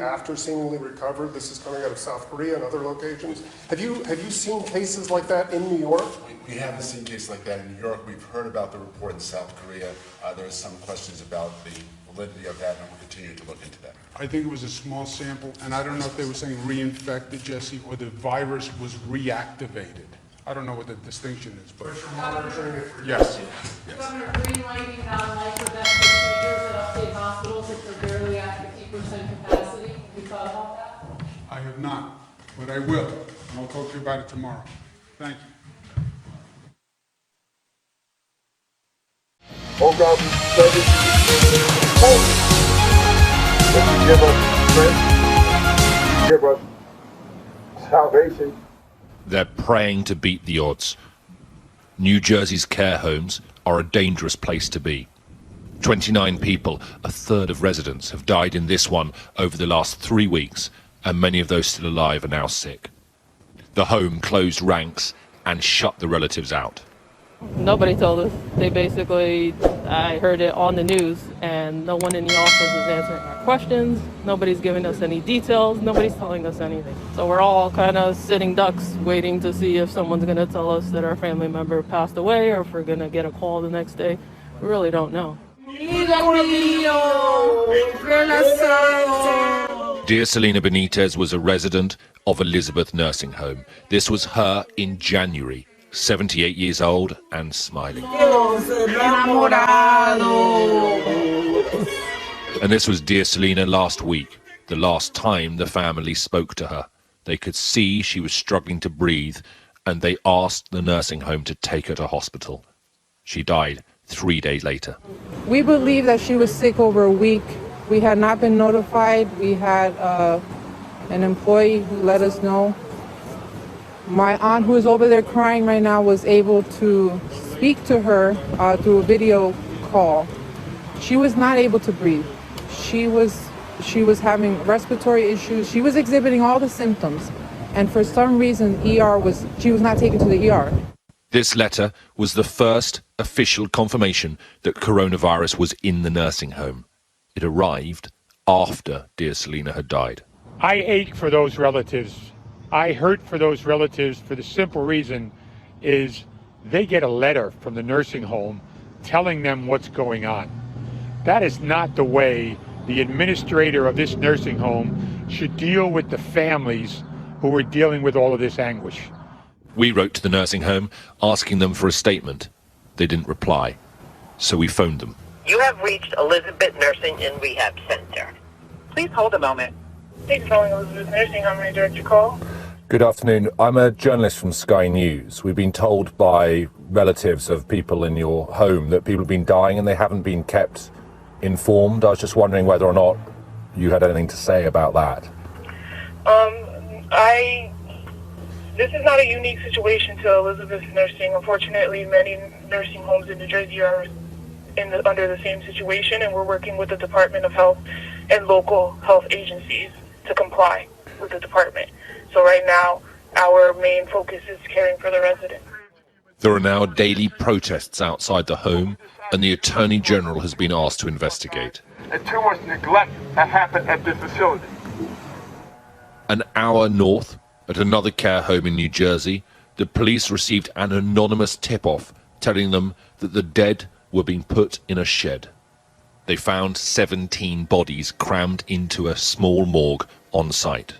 After seemingly recovered, this is coming out of South Korea and other locations. Have you seen cases like that in New York? We haven't seen cases like that in New York. We've heard about the report in South Korea. There are some questions about the validity of that, and we'll continue to look into that. I think it was a small sample, and I don't know if they were saying reinfected, Jesse, or the virus was reactivated. I don't know what the distinction is, but monitoring it for yes. Governor, green lighting non-life or death procedures at upstate hospitals if they're barely at 50% capacity. Have you thought about that? I have not, but I will. And I'll talk to you about it tomorrow. Thank you. Oh God, we pray that you give us strength, you give us salvation. They're praying to beat the odds. New Jersey's care homes are a dangerous place to be. 29 people, a third of residents, have died in this one over the last 3 weeks, and many of those still alive are now sick. The home closed ranks and shut the relatives out. Nobody told us. They basically, I heard it on the news, and no one in the office is answering our questions. Nobody's giving us any details. Nobody's telling us anything. So we're all kind of sitting ducks, waiting to see if someone's going to tell us that our family member passed away, or if we're going to get a call the next day. We really don't know. Dear Selena Benitez was a resident of Elizabeth Nursing Home. This was her in January. 78 years old and smiling. And this was dear Selena last week, the last time the family spoke to her. They could see she was struggling to breathe, and they asked the nursing home to take her to hospital. She died 3 days later. We believe that she was sick over a week. We had not been notified. We had an employee who let us know. My aunt, who is over there crying right now, was able to speak to her through a video call. She was not able to breathe. She was having respiratory issues. She was exhibiting all the symptoms, and for some reason, she was not taken to the ER. This letter was the first official confirmation that coronavirus was in the nursing home. It arrived after dear Selena had died. I ache for those relatives. I hurt for those relatives for the simple reason is they get a letter from the nursing home telling them what's going on. That is not the way the administrator of this nursing home should deal with the families who are dealing with all of this anguish. We wrote to the nursing home asking them for a statement. They didn't reply, so we phoned them. You have reached Elizabeth Nursing and Rehab Center. Please hold a moment. Thanks for calling Elizabeth Nursing. How may I direct your call? Good afternoon. I'm a journalist from Sky News. We've been told by relatives of people in your home that people have been dying and they haven't been kept informed. I was just wondering whether or not you had anything to say about that. This is not a unique situation to Elizabeth Nursing. Unfortunately, many nursing homes in New Jersey are under the same situation, and we're working with the Department of Health and local health agencies to comply with the department. So right now, our main focus is caring for the resident. There are now daily protests outside the home, and the Attorney General has been asked to investigate. And too much neglect has happened at this facility. An hour north, at another care home in New Jersey, the police received an anonymous tip-off telling them that the dead were being put in a shed. They found 17 bodies crammed into a small morgue on site.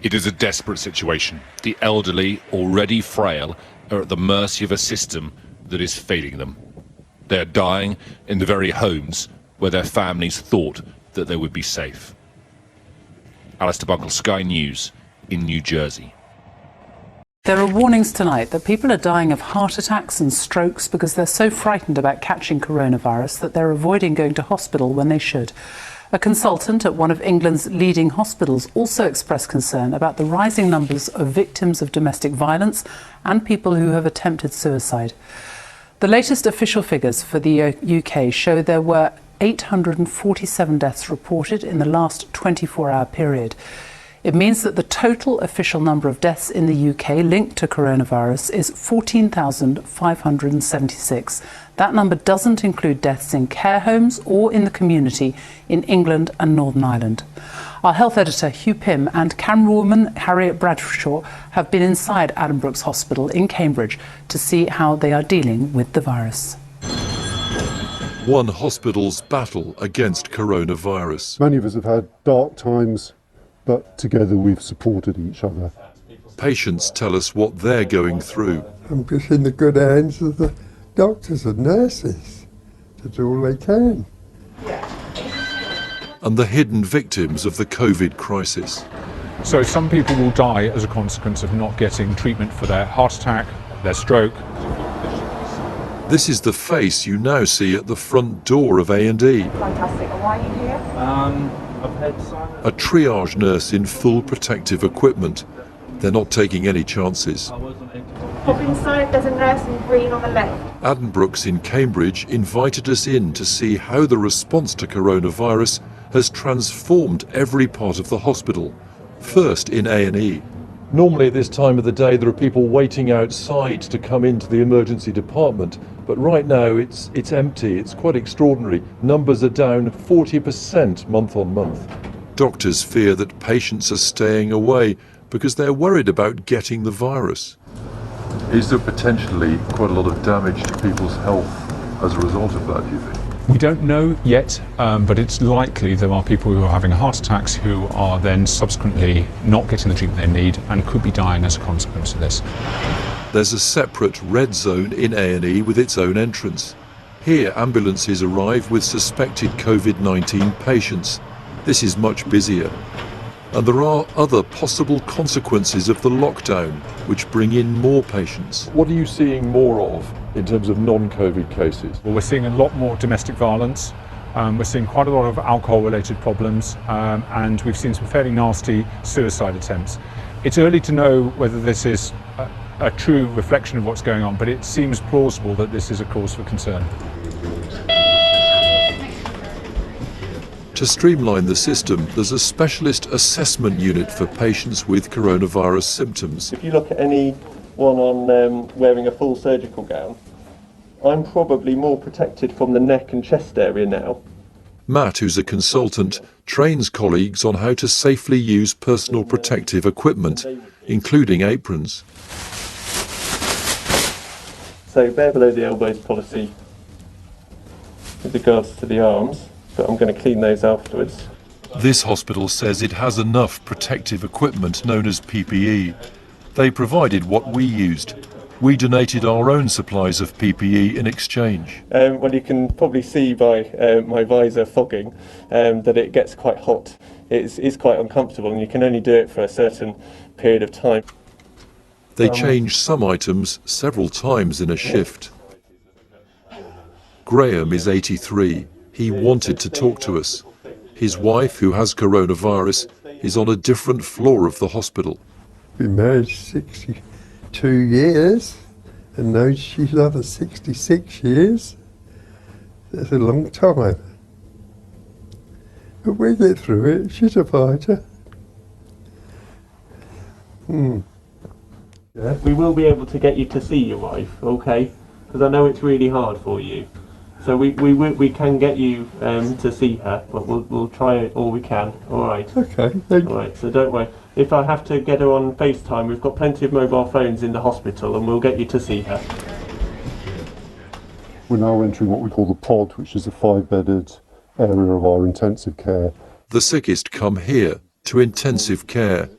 It is a desperate situation. The elderly, already frail, are at the mercy of a system that is failing them. They are dying in the very homes where their families thought that they would be safe. Alistair Buckle, Sky News in New Jersey. There are warnings tonight that people are dying of heart attacks and strokes because they're so frightened about catching coronavirus that they're avoiding going to hospital when they should. A consultant at one of England's leading hospitals also expressed concern about the rising numbers of victims of domestic violence and people who have attempted suicide. The latest official figures for the UK show there were 847 deaths reported in the last 24-hour period. It means that the total official number of deaths in the UK linked to coronavirus is 14,576. That number doesn't include deaths in care homes or in the community in England and Northern Ireland. Our health editor Hugh Pym and camerawoman Harriet Bradshaw have been inside Addenbrooke's Hospital in Cambridge to see how they are dealing with the virus. One hospital's battle against coronavirus. Many of us have had dark times, but together we've supported each other. patients tell us what they're going through. I'm just in the good hands of the doctors and nurses to do all they can. And the hidden victims of the COVID crisis. So some people will die as a consequence of not getting treatment for their heart attack, their stroke. This is the face you now see at the front door of A&E. Fantastic. And why are you here? I've had Simon. A triage nurse in full protective equipment. They're not taking any chances. Pop inside, there's a nurse in green on the left. Addenbrooke's in Cambridge invited us in to see how the response to coronavirus has transformed every part of the hospital. First in A&E. Normally at this time of the day there are people waiting outside to come into the emergency department, but right now it's empty. It's quite extraordinary. Numbers are down 40% month on month. Doctors fear that patients are staying away because they're worried about getting the virus. Is there potentially quite a lot of damage to people's health as a result of that, do you think? We don't know yet, but it's likely there are people who are having heart attacks who are then subsequently not getting the treatment they need and could be dying as a consequence of this. There's a separate red zone in A&E with its own entrance. Here ambulances arrive with suspected COVID-19 patients. This is much busier. And there are other possible consequences of the lockdown, which bring in more patients. What are you seeing more of in terms of non-COVID cases? Well, we're seeing a lot more domestic violence. We're seeing quite a lot of alcohol-related problems, and we've seen some fairly nasty suicide attempts. It's early to know whether this is a true reflection of what's going on, but it seems plausible that this is a cause for concern. To streamline the system, there's a specialist assessment unit for patients with coronavirus symptoms. If you look at anyone on wearing a full surgical gown, I'm probably more protected from the neck and chest area now. Matt, who's a consultant, trains colleagues on how to safely use personal protective equipment, including aprons. So bare below the elbows policy with regards to the arms, but I'm going to clean those afterwards. This hospital says it has enough protective equipment known as PPE. They provided what we used. We donated our own supplies of PPE in exchange. Well, you can probably see by my visor fogging that it gets quite hot. It's quite uncomfortable, and you can only do it for a certain period of time. They change some items several times in a shift. Graham is 83. He wanted to talk to us. His wife, who has coronavirus, is on a different floor of the hospital. Been married 62 years and known she's another 66 years. That's a long time. But we get through it. She's a fighter. Yeah. We will be able to get you to see your wife, okay? Because I know it's really hard for you. So we can get you to see her, but we'll try it all we can. All right. Okay. All right. So don't worry. If I have to get her on FaceTime, we've got plenty of mobile phones in the hospital, and we'll get you to see her. We're now entering what we call the pod, which is a 5-bedded area of our intensive care. The sickest come here to intensive care.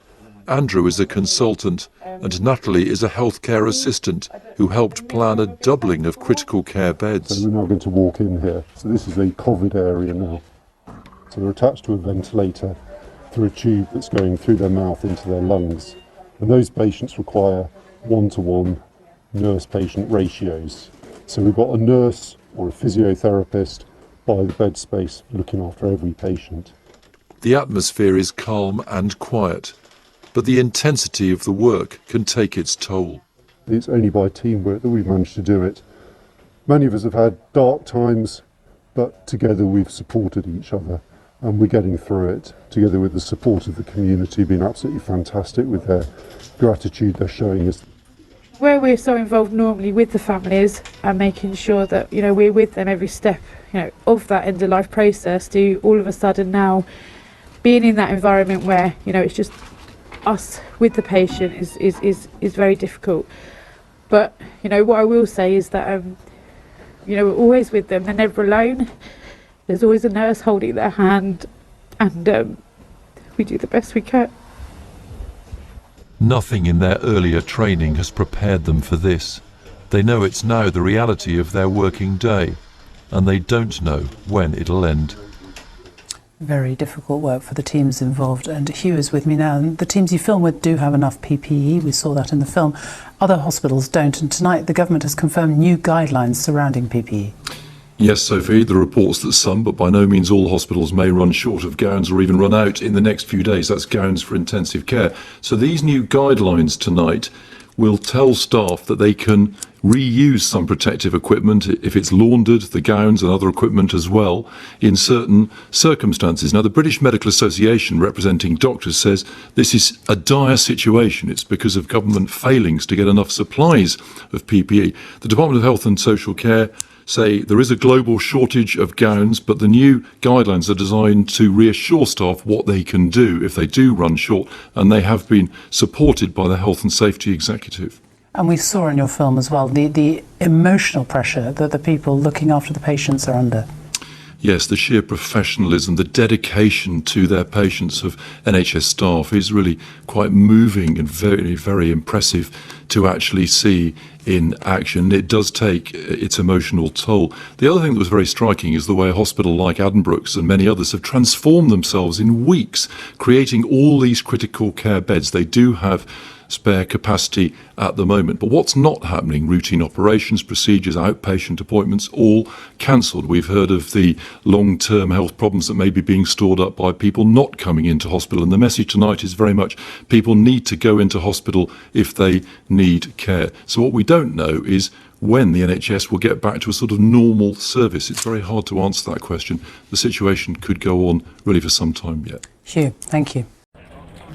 Andrew is a consultant and Natalie is a healthcare assistant who helped plan a doubling of critical care beds. So we're now going to walk in here. So this is a COVID area now. So they're attached to a ventilator through a tube that's going through their mouth into their lungs. And those patients require one-to-one nurse-patient ratios. So we've got a nurse or a physiotherapist by the bed space looking after every patient. The atmosphere is calm and quiet, but the intensity of the work can take its toll. It's only by teamwork that we've managed to do it. Many of us have had dark times, but together we've supported each other and we're getting through it, together with the support of the community being absolutely fantastic with their gratitude they're showing us. Where we're so involved normally with the families and making sure that, you know, we're with them every step, you know, of that end of life process, to all of a sudden now being in that environment where, you know, it's just us with the patient is very difficult. But, you know, what I will say is that, you know, we're always with them. They're never alone. There's always a nurse holding their hand, and we do the best we can. Nothing in their earlier training has prepared them for this. They know it's now the reality of their working day, and they don't know when it'll end. Very difficult work for the teams involved. And Hugh is with me now. And the teams you film with do have enough PPE. We saw that in the film. Other hospitals don't. And tonight the government has confirmed new guidelines surrounding PPE. Yes, Sophie, there are reports that some, but by no means all hospitals may run short of gowns or even run out in the next few days. That's gowns for intensive care. So these new guidelines tonight will tell staff that they can reuse some protective equipment if it's laundered, the gowns and other equipment as well, in certain circumstances. Now, the British Medical Association, representing doctors, says this is a dire situation. It's because of government failings to get enough supplies of PPE. The Department of Health and Social Care say there is a global shortage of gowns, but the new guidelines are designed to reassure staff what they can do if they do run short, and they have been supported by the Health and Safety Executive. And we saw in your film as well the emotional pressure that the people looking after the patients are under. Yes, the sheer professionalism, the dedication to their patients of NHS staff is really quite moving and very, very impressive to actually see in action. It does take its emotional toll. The other thing that was very striking is the way a hospital like Addenbrooke's and many others have transformed themselves in weeks, creating all these critical care beds. They do have spare capacity at the moment. But what's not happening? Routine operations, procedures, outpatient appointments, all cancelled. We've heard of the long-term health problems that may be being stored up by people not coming into hospital. And the message tonight is very much people need to go into hospital if they need care. So what we don't know is when the NHS will get back to a sort of normal service. It's very hard to answer that question. The situation could go on really for some time yet. Hugh, thank you.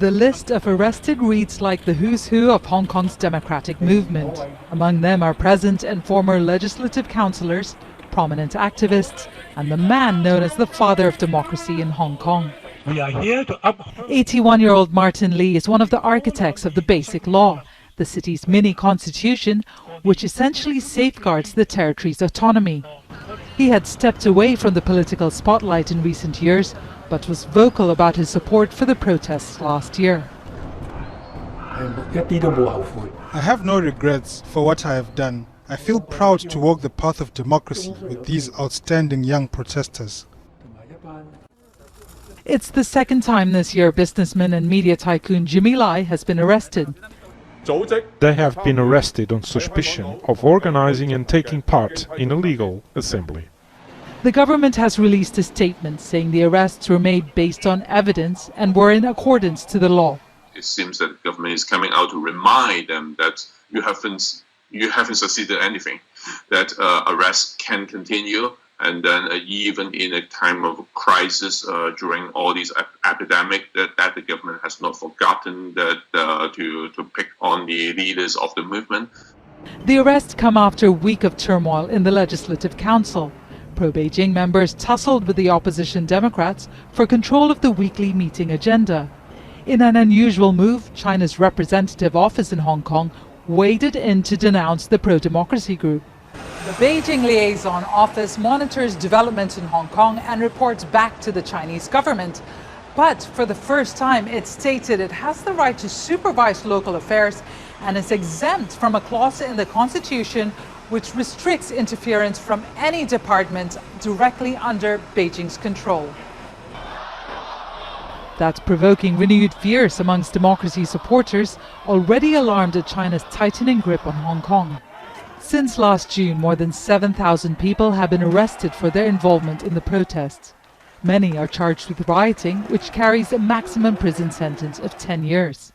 The list of arrested reads like the who's who of Hong Kong's democratic movement. Among them are present and former legislative councillors, prominent activists, and the man known as the father of democracy in Hong Kong. We are here to uphold. 81-year-old Martin Lee is one of the architects of the Basic Law, the city's mini-constitution, which essentially safeguards the territory's autonomy. He had stepped away from the political spotlight in recent years, but was vocal about his support for the protests last year. I have no regrets for what I have done. I feel proud to walk the path of democracy with these outstanding young protesters. It's the second time this year businessman and media tycoon Jimmy Lai has been arrested. They have been arrested on suspicion of organizing and taking part in a legal assembly. The government has released a statement saying the arrests were made based on evidence and were in accordance to the law. It seems that the government is coming out to remind them that you haven't succeeded in anything, that arrests can continue, and then even in a time of crisis during all these epidemic, that the government has not forgotten that to pick on the leaders of the movement. The arrests come after a week of turmoil in the Legislative Council. Pro-Beijing members tussled with the opposition Democrats for control of the weekly meeting agenda. In an unusual move, China's representative office in Hong Kong waded in to denounce the pro-democracy group. The Beijing Liaison Office monitors developments in Hong Kong and reports back to the Chinese government. But for the first time, it stated it has the right to supervise local affairs and is exempt from a clause in the Constitution which restricts interference from any department directly under Beijing's control. That's provoking renewed fears amongst democracy supporters, already alarmed at China's tightening grip on Hong Kong. Since last June, more than 7,000 people have been arrested for their involvement in the protests. Many are charged with rioting, which carries a maximum prison sentence of 10 years.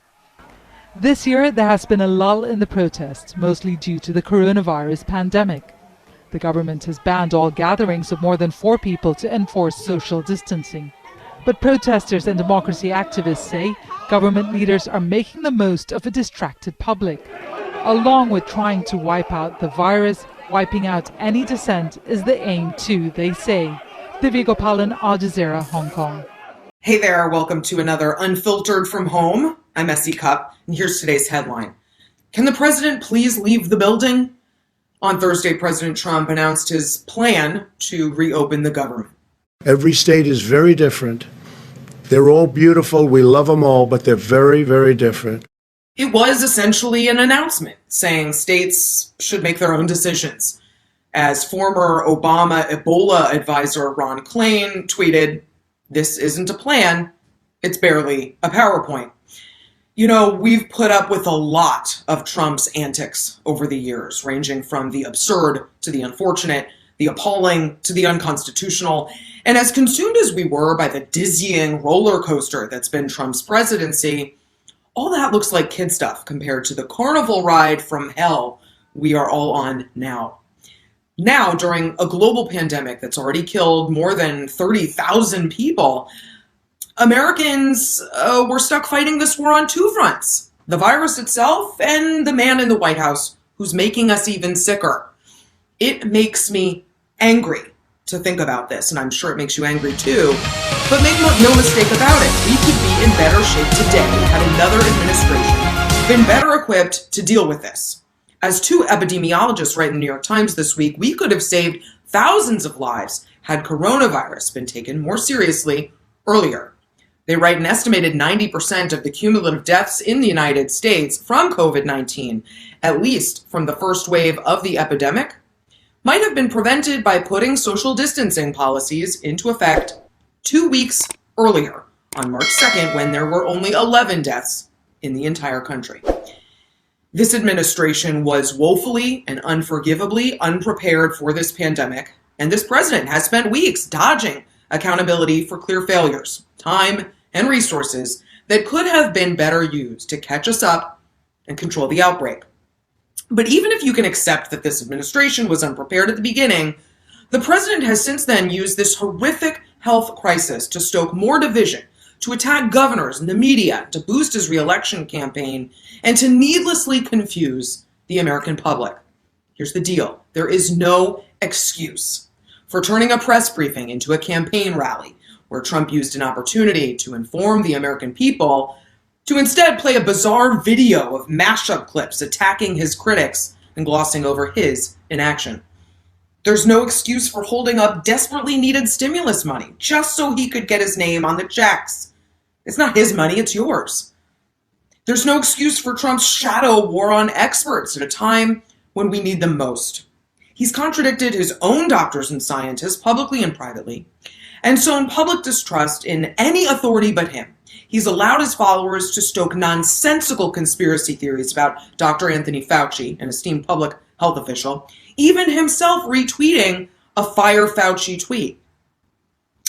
This year, there has been a lull in the protests, mostly due to the coronavirus pandemic. The government has banned all gatherings of more than 4 people to enforce social distancing. But protesters and democracy activists say government leaders are making the most of a distracted public. Along with trying to wipe out the virus, wiping out any dissent is the aim too, they say. Divya Gopalan, Al Jazeera, Hong Kong. Hey there, welcome to another Unfiltered from Home. I'm Essie Cupp, and here's today's headline. Can the president please leave the building? On Thursday, President Trump announced his plan to reopen the government. Every state is very different. They're all beautiful. We love them all, but they're very, very different. It was essentially an announcement saying states should make their own decisions. As former Obama Ebola advisor Ron Klain tweeted, "This isn't a plan, it's barely a PowerPoint." You know, we've put up with a lot of Trump's antics over the years, ranging from the absurd to the unfortunate, the appalling to the unconstitutional. And as consumed as we were by the dizzying roller coaster that's been Trump's presidency, all that looks like kid stuff compared to the carnival ride from hell we are all on now. Now, during a global pandemic that's already killed more than 30,000 people, Americans were stuck fighting this war on two fronts: the virus itself and the man in the White House who's making us even sicker. It makes me angry to think about this, and I'm sure it makes you angry too. But make no mistake about it, we could be in better shape today had another administration been better equipped to deal with this. As two epidemiologists write in the New York Times this week, we could have saved thousands of lives had coronavirus been taken more seriously earlier. They write an estimated 90% of the cumulative deaths in the United States from COVID-19, at least from the first wave of the epidemic, might have been prevented by putting social distancing policies into effect 2 weeks earlier, on March 2nd, when there were only 11 deaths in the entire country. This administration was woefully and unforgivably unprepared for this pandemic, and this president has spent weeks dodging accountability for clear failures, time, and resources that could have been better used to catch us up and control the outbreak. But even if you can accept that this administration was unprepared at the beginning, the president has since then used this horrific health crisis to stoke more division, to attack governors and the media, to boost his re-election campaign, and to needlessly confuse the American public. Here's the deal. There is no excuse for turning a press briefing into a campaign rally, where Trump used an opportunity to inform the American people to instead play a bizarre video of mashup clips attacking his critics and glossing over his inaction. There's no excuse for holding up desperately needed stimulus money just so he could get his name on the checks. It's not his money, it's yours. There's no excuse for Trump's shadow war on experts at a time when we need them most. He's contradicted his own doctors and scientists publicly and privately, and sown public distrust in any authority but him. He's allowed his followers to stoke nonsensical conspiracy theories about Dr. Anthony Fauci, an esteemed public health official, even himself retweeting a Fire Fauci tweet.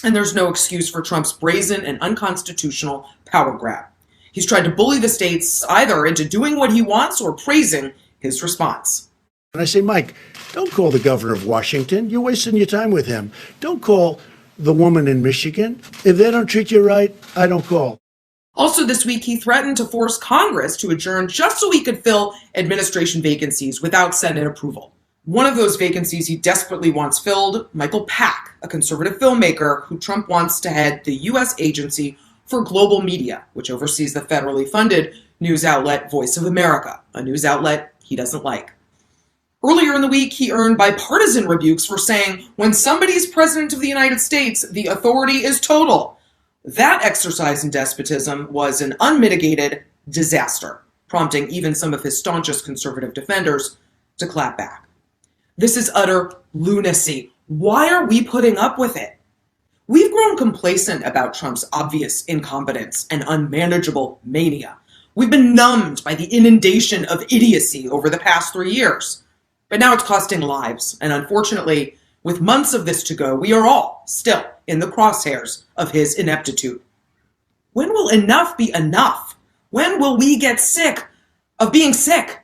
And there's no excuse for Trump's brazen and unconstitutional power grab. He's tried to bully the states either into doing what he wants or praising his response. And I say, Mike, don't call the governor of Washington. You're wasting your time with him. Don't call the woman in Michigan. If they don't treat you right, I don't call. Also this week, he threatened to force Congress to adjourn just so he could fill administration vacancies without Senate approval. One of those vacancies he desperately wants filled, Michael Pack, a conservative filmmaker who Trump wants to head the U.S. Agency for Global Media, which oversees the federally funded news outlet Voice of America, a news outlet he doesn't like. Earlier in the week, he earned bipartisan rebukes for saying, when somebody's president of the United States, the authority is total. That exercise in despotism was an unmitigated disaster, prompting even some of his staunchest conservative defenders to clap back. This is utter lunacy. Why are we putting up with it? We've grown complacent about Trump's obvious incompetence and unmanageable mania. We've been numbed by the inundation of idiocy over the past 3 years. But now it's costing lives, and unfortunately, with months of this to go, we are all still in the crosshairs of his ineptitude. When will enough be enough? When will we get sick of being sick?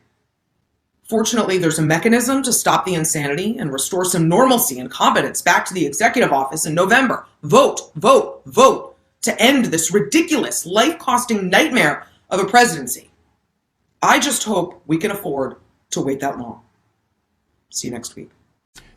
Fortunately, there's a mechanism to stop the insanity and restore some normalcy and competence back to the executive office in November. Vote, vote, vote to end this ridiculous, life-costing nightmare of a presidency. I just hope we can afford to wait that long. See you next week.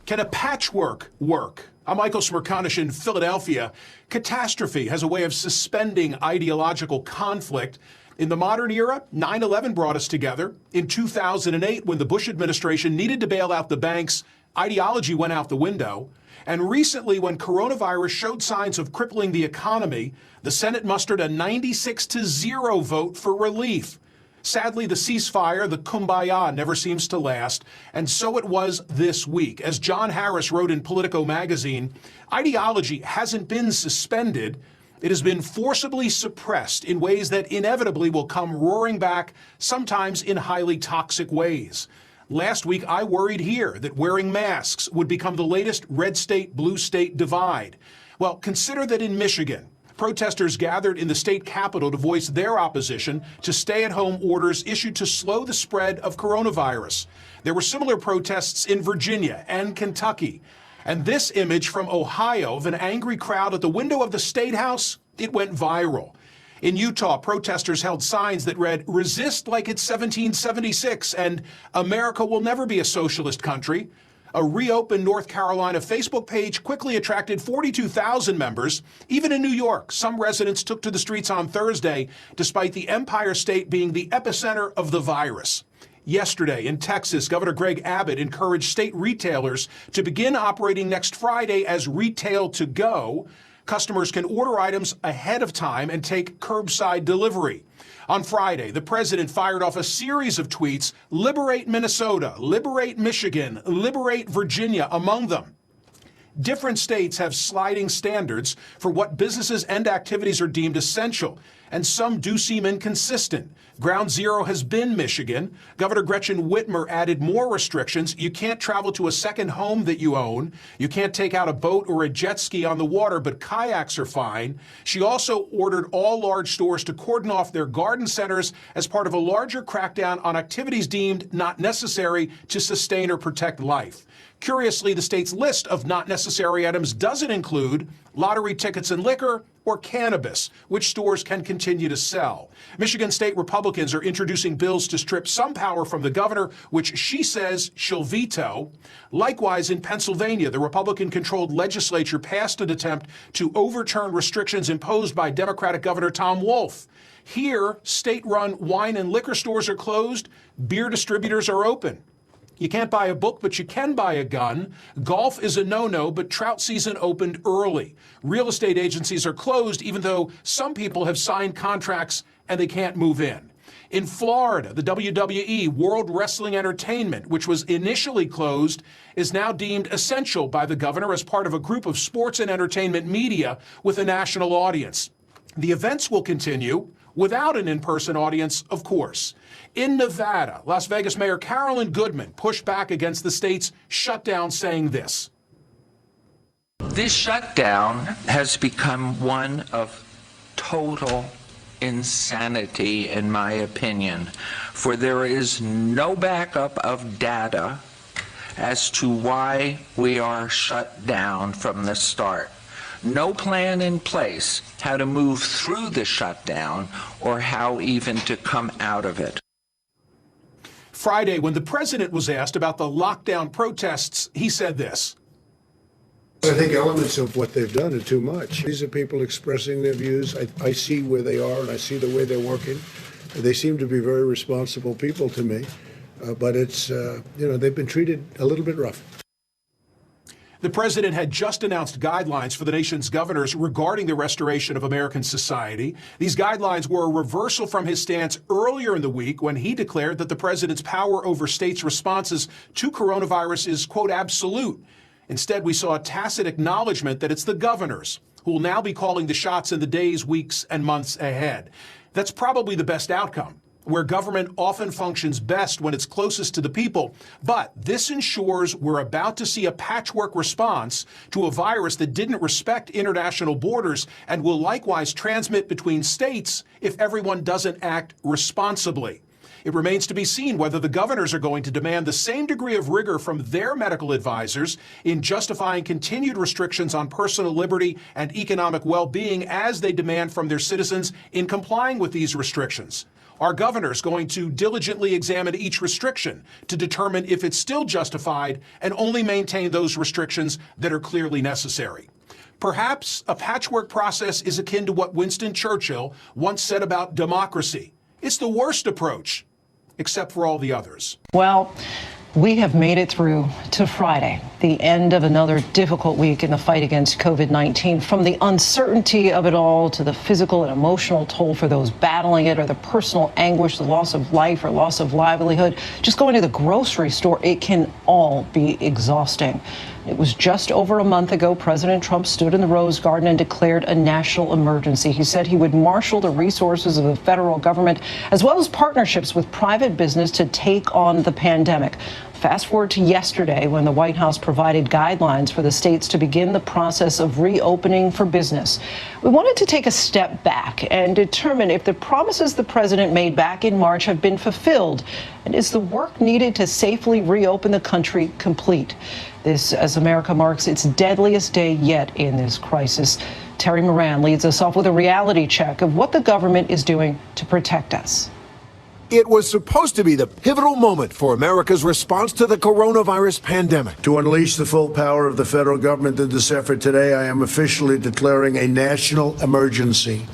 Can a patchwork work? I'm Michael Smerconish in Philadelphia. Catastrophe has a way of suspending ideological conflict. In the modern era, 9/11 brought us together. In 2008, when the Bush administration needed to bail out the banks, ideology went out the window. And recently, when coronavirus showed signs of crippling the economy, the Senate mustered a 96-0 vote for relief. Sadly, the ceasefire, the kumbaya, never seems to last, and so it was this week. As John Harris wrote in Politico magazine, ideology hasn't been suspended. It has been forcibly suppressed in ways that inevitably will come roaring back, sometimes in highly toxic ways. Last week, I worried here that wearing masks would become the latest red state, blue state divide. Well, consider that in Michigan, protesters gathered in the state capitol to voice their opposition to stay-at-home orders issued to slow the spread of coronavirus. There were similar protests in Virginia and Kentucky. And this image from Ohio of an angry crowd at the window of the State House, it went viral. In Utah, protesters held signs that read, "Resist like it's 1776," and "America will never be a socialist country." A reopened North Carolina Facebook page quickly attracted 42,000 members. Even in New York, some residents took to the streets on Thursday, despite the Empire State being the epicenter of the virus. Yesterday in Texas, Governor Greg Abbott encouraged state retailers to begin operating next Friday as retail to go. Customers can order items ahead of time and take curbside delivery. On Friday, the president fired off a series of tweets, "Liberate Minnesota, liberate Michigan, liberate Virginia," among them. Different states have sliding standards for what businesses and activities are deemed essential, and some do seem inconsistent. Ground zero has been Michigan. Governor Gretchen Whitmer added more restrictions. You can't travel to a second home that you own. You can't take out a boat or a jet ski on the water, but kayaks are fine. She also ordered all large stores to cordon off their garden centers as part of a larger crackdown on activities deemed not necessary to sustain or protect life. Curiously, the state's list of not necessary items doesn't include lottery tickets and liquor or cannabis, which stores can continue to sell. Michigan state Republicans are introducing bills to strip some power from the governor, which she says she'll veto. Likewise, in Pennsylvania, the Republican-controlled legislature passed an attempt to overturn restrictions imposed by Democratic Governor Tom Wolf. Here, state-run wine and liquor stores are closed, beer distributors are open. You can't buy a book, but you can buy a gun. Golf is a no-no, but trout season opened early. Real estate agencies are closed, even though some people have signed contracts and they can't move in. In Florida, the WWE, World Wrestling Entertainment, which was initially closed, is now deemed essential by the governor as part of a group of sports and entertainment media with a national audience. The events will continue without an in-person audience, of course. In Nevada, Las Vegas Mayor Carolyn Goodman pushed back against the state's shutdown, saying this. This shutdown has become one of total insanity, in my opinion, for there is no backup of data as to why we are shut down from the start. No plan in place how to move through the shutdown or how even to come out of it. Friday, when the president was asked about the lockdown protests, he said this. I think elements of what they've done are too much. These are people expressing their views. I see where they are and I see the way they're working. They seem to be very responsible people to me, but it's, they've been treated a little bit rough. The president had just announced guidelines for the nation's governors regarding the restoration of American society. These guidelines were a reversal from his stance earlier in the week when he declared that the president's power over states' responses to coronavirus is, quote, absolute. Instead, we saw a tacit acknowledgement that it's the governors who will now be calling the shots in the days, weeks, and months ahead. That's probably the best outcome, where government often functions best when it's closest to the people. But this ensures we're about to see a patchwork response to a virus that didn't respect international borders and will likewise transmit between states if everyone doesn't act responsibly. It remains to be seen whether the governors are going to demand the same degree of rigor from their medical advisors in justifying continued restrictions on personal liberty and economic well-being as they demand from their citizens in complying with these restrictions. Are governors going to diligently examine each restriction to determine if it's still justified and only maintain those restrictions that are clearly necessary? Perhaps a patchwork process is akin to what Winston Churchill once said about democracy. It's the worst approach, except for all the others. Well, We have made it through to Friday, the end of another difficult week in the fight against COVID-19. From the uncertainty of it all to the physical and emotional toll for those battling it, or the personal anguish, the loss of life or loss of livelihood, just going to the grocery store, it can all be exhausting. It was just over a month ago, President Trump stood in the Rose Garden and declared a national emergency. He said he would marshal the resources of the federal government, as well as partnerships with private business, to take on the pandemic. Fast forward to yesterday, when the White House provided guidelines for the states to begin the process of reopening for business. We wanted to take a step back and determine if the promises the president made back in March have been fulfilled, and is the work needed to safely reopen the country complete. This, as America marks its deadliest day yet in this crisis. Terry Moran leads us off with a reality check of what the government is doing to protect us. It was supposed to be the pivotal moment for America's response to the coronavirus pandemic. To unleash the full power of the federal government in this effort today, I am officially declaring a national emergency.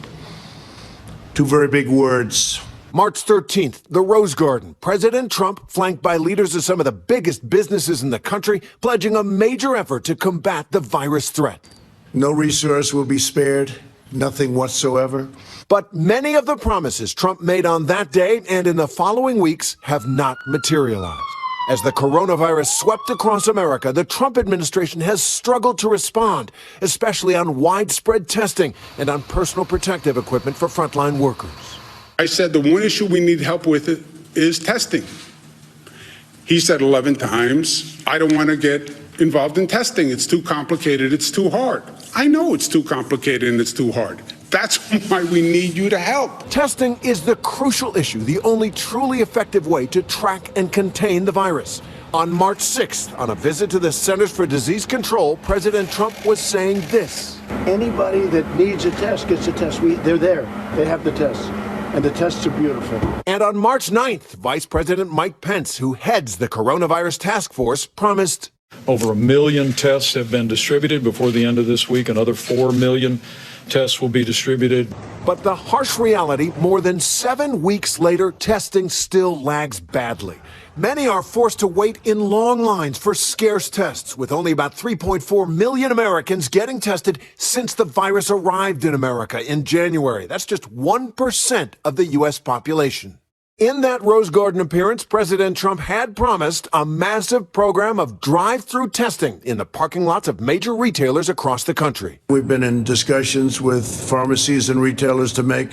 Two very big words. March 13th, the Rose Garden. President Trump, flanked by leaders of some of the biggest businesses in the country, pledging a major effort to combat the virus threat. No resource will be spared, nothing whatsoever. But many of the promises Trump made on that day and in the following weeks have not materialized. As the coronavirus swept across America, the Trump administration has struggled to respond, especially on widespread testing and on personal protective equipment for frontline workers. I said the one issue we need help with is testing. He said 11 times, I don't want to get involved in testing. It's too complicated. It's too hard. I know it's too complicated and it's too hard. That's why we need you to help. Testing is the crucial issue, the only truly effective way to track and contain the virus. On March 6th, on a visit to the Centers for Disease Control, President Trump was saying this. Anybody that needs a test gets a test. They're there. They have the tests. And the tests are beautiful. And on March 9th, Vice President Mike Pence, who heads the coronavirus task force, promised over 1 million tests have been distributed before the end of this week. Another 4 million tests will be distributed. But the harsh reality, more than 7 weeks later, testing still lags badly. Many are forced to wait in long lines for scarce tests, with only about 3.4 million Americans getting tested since the virus arrived in America in January. That's just 1% of the U.S. population. In that Rose Garden appearance, President Trump had promised a massive program of drive-through testing in the parking lots of major retailers across the country. We've been in discussions with pharmacies and retailers to make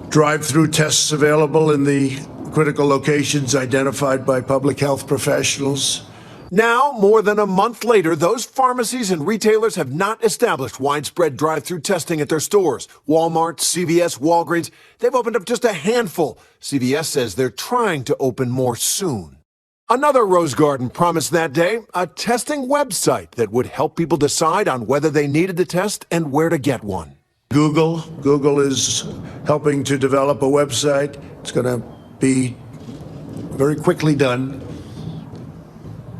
drive-through tests available in the critical locations identified by public health professionals. Now, more than a month later, those pharmacies and retailers have not established widespread drive-through testing at their stores. Walmart, CVS, Walgreens, they've opened up just a handful. CVS says they're trying to open more soon. Another Rose Garden promised that day a testing website that would help people decide on whether they needed the test and where to get one. Google is helping to develop a website. It's going to be very quickly done,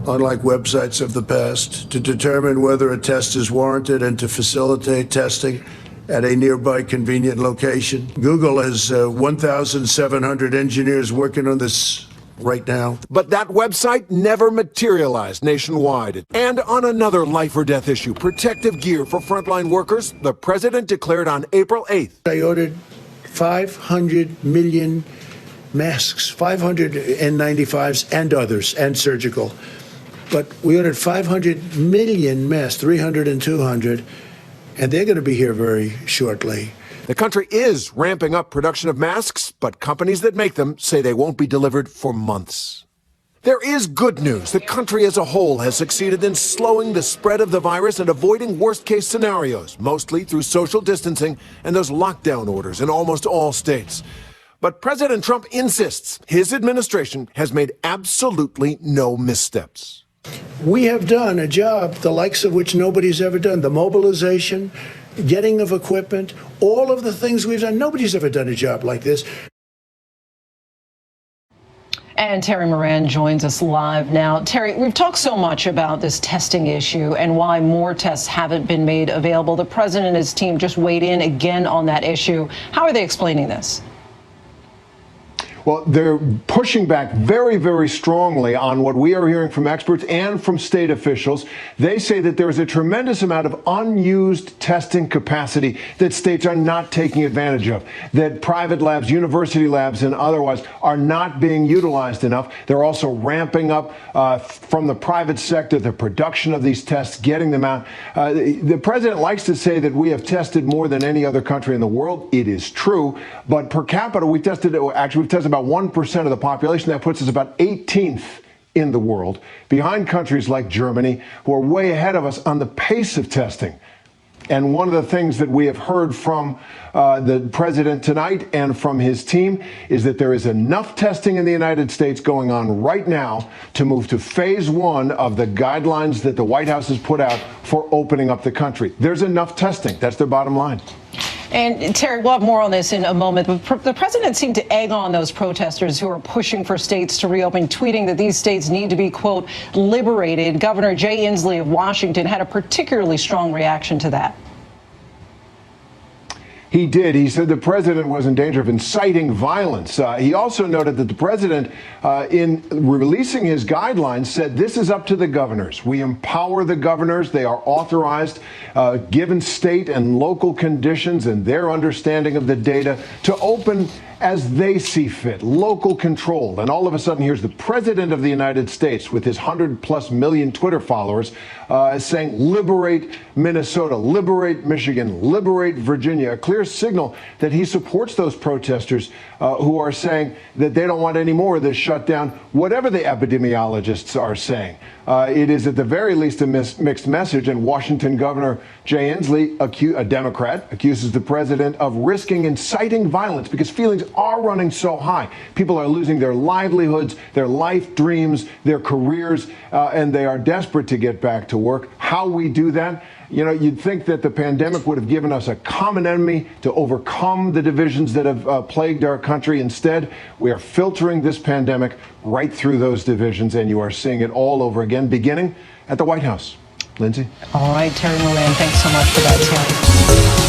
unlike websites of the past, to determine whether a test is warranted and to facilitate testing at a nearby convenient location. Google has 1,700 engineers working on this right now. But that website never materialized nationwide. And on another life or death issue, protective gear for frontline workers, the president declared on April 8th. I ordered 500 million masks, 500 N95s and others, and surgical. But we ordered 500 million masks, 300 and 200, and they're going to be here very shortly. The country is ramping up production of masks, but companies that make them say they won't be delivered for months. There is good news. The country as a whole has succeeded in slowing the spread of the virus and avoiding worst-case scenarios, mostly through social distancing and those lockdown orders in almost all states. But President Trump insists his administration has made absolutely no missteps. We have done a job the likes of which nobody's ever done. The mobilization, getting of equipment, all of the things we've done. Nobody's ever done a job like this. And Terry Moran joins us live now. Terry, we've talked so much about this testing issue and why more tests haven't been made available. The president and his team just weighed in again on that issue. How are they explaining this? Well, they're pushing back very, very strongly on what we are hearing from experts and from state officials. They say that there is a tremendous amount of unused testing capacity that states are not taking advantage of, that private labs, university labs, and otherwise are not being utilized enough. They're also ramping up from the private sector the production of these tests, getting them out. The president likes to say that we have tested more than any other country in the world. It is true, but per capita, we've tested about 1% of the population. That puts us about 18th in the world, behind countries like Germany, who are way ahead of us on the pace of testing. And one of the things that we have heard from the president tonight and from his team is that there is enough testing in the United States going on right now to move to phase 1 of the guidelines that the White House has put out for opening up the country. There's enough testing. That's their bottom line. And Terry, we'll have more on this in a moment, but the president seemed to egg on those protesters who are pushing for states to reopen, tweeting that these states need to be, quote, liberated. Governor Jay Inslee of Washington had a particularly strong reaction to that. He did. He said the president was in danger of inciting violence. He also noted that the president, in releasing his guidelines, said this is up to the governors. We empower the governors. They are authorized, given state and local conditions and their understanding of the data, to open as they see fit, local control. And all of a sudden, here's the president of the United States with his 100+ million Twitter followers saying, liberate Minnesota, liberate Michigan, liberate Virginia, a clear signal that he supports those protesters who are saying that they don't want any more of this shutdown, whatever the epidemiologists are saying. It is at the very least a mixed message, and Washington Governor Jay Inslee, a Democrat, accuses the president of risking inciting violence because feelings are running so high. People are losing their livelihoods, their life dreams, their careers, and they are desperate to get back to work. How we do that? You know, you'd think that the pandemic would have given us a common enemy to overcome the divisions that have plagued our country. Instead, we are filtering this pandemic right through those divisions, and you are seeing it all over again, beginning at the White House. Lindsay? All right, Terry Moran, thanks so much for that, Terry.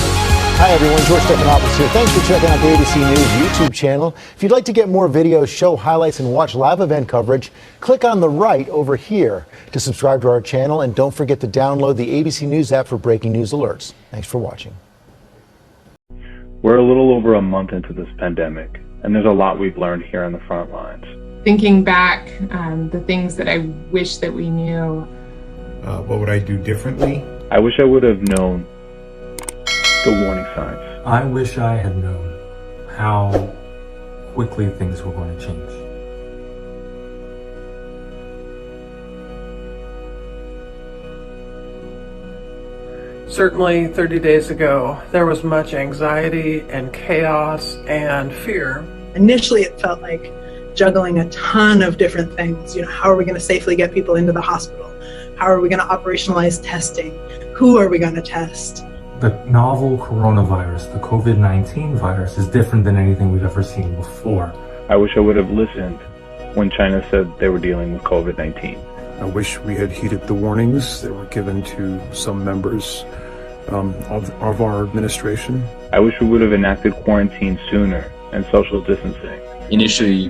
Hi, everyone. George Stephanopoulos here. Thanks for checking out the ABC News YouTube channel. If you'd like to get more videos, show highlights, and watch live event coverage, click on the right over here to subscribe to our channel. And don't forget to download the ABC News app for breaking news alerts. Thanks for watching. We're a little over a month into this pandemic, and there's a lot we've learned here on the front lines. Thinking back, the things that I wish that we knew. What would I do differently? I wish I would have known the warning signs. I wish I had known how quickly things were going to change. Certainly 30 days ago, there was much anxiety and chaos and fear. Initially, it felt like juggling a ton of different things. You know, how are we going to safely get people into the hospital? How are we going to operationalize testing? Who are we going to test? The novel coronavirus, the COVID-19 virus, is different than anything we've ever seen before. I wish I would have listened when China said they were dealing with COVID-19. I wish we had heeded the warnings that were given to some members of our administration. I wish we would have enacted quarantine sooner and social distancing. Initially,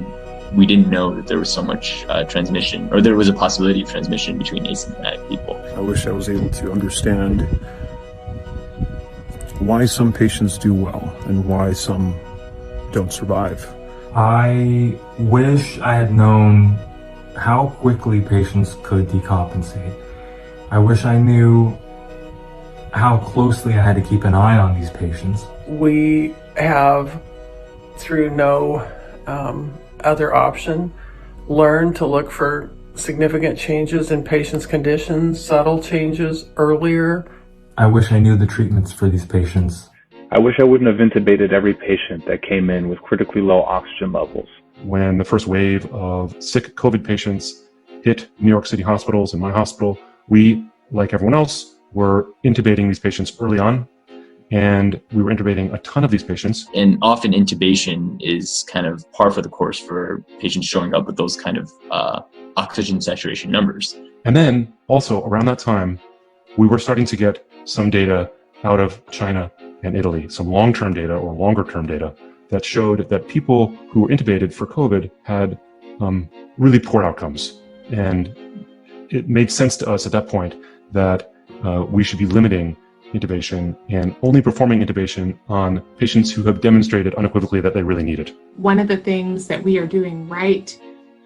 we didn't know that there was so much transmission, or there was a possibility of transmission between asymptomatic people. I wish I was able to understand why some patients do well and why some don't survive. I wish I had known how quickly patients could decompensate. I wish I knew how closely I had to keep an eye on these patients. We have, through no other option, learned to look for significant changes in patients' conditions, subtle changes earlier. I wish I knew the treatments for these patients. I wish I wouldn't have intubated every patient that came in with critically low oxygen levels. When the first wave of sick COVID patients hit New York City hospitals and my hospital, we, like everyone else, were intubating these patients early on, and we were intubating a ton of these patients. And often intubation is kind of par for the course for patients showing up with those kind of oxygen saturation numbers. And then also around that time, we were starting to get some data out of China and Italy, some long-term data or longer-term data that showed that people who were intubated for COVID had really poor outcomes. And it made sense to us at that point that we should be limiting intubation and only performing intubation on patients who have demonstrated unequivocally that they really need it. One of the things that we are doing right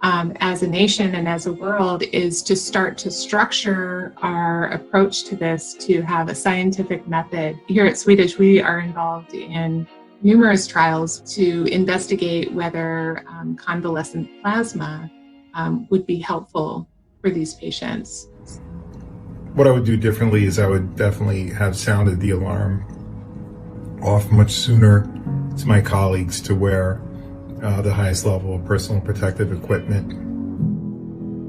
as a nation and as a world is to start to structure our approach to this to have a scientific method. Here at Swedish, we are involved in numerous trials to investigate whether convalescent plasma would be helpful for these patients. What I would do differently is I would definitely have sounded the alarm off much sooner to my colleagues to wear the highest level of personal protective equipment.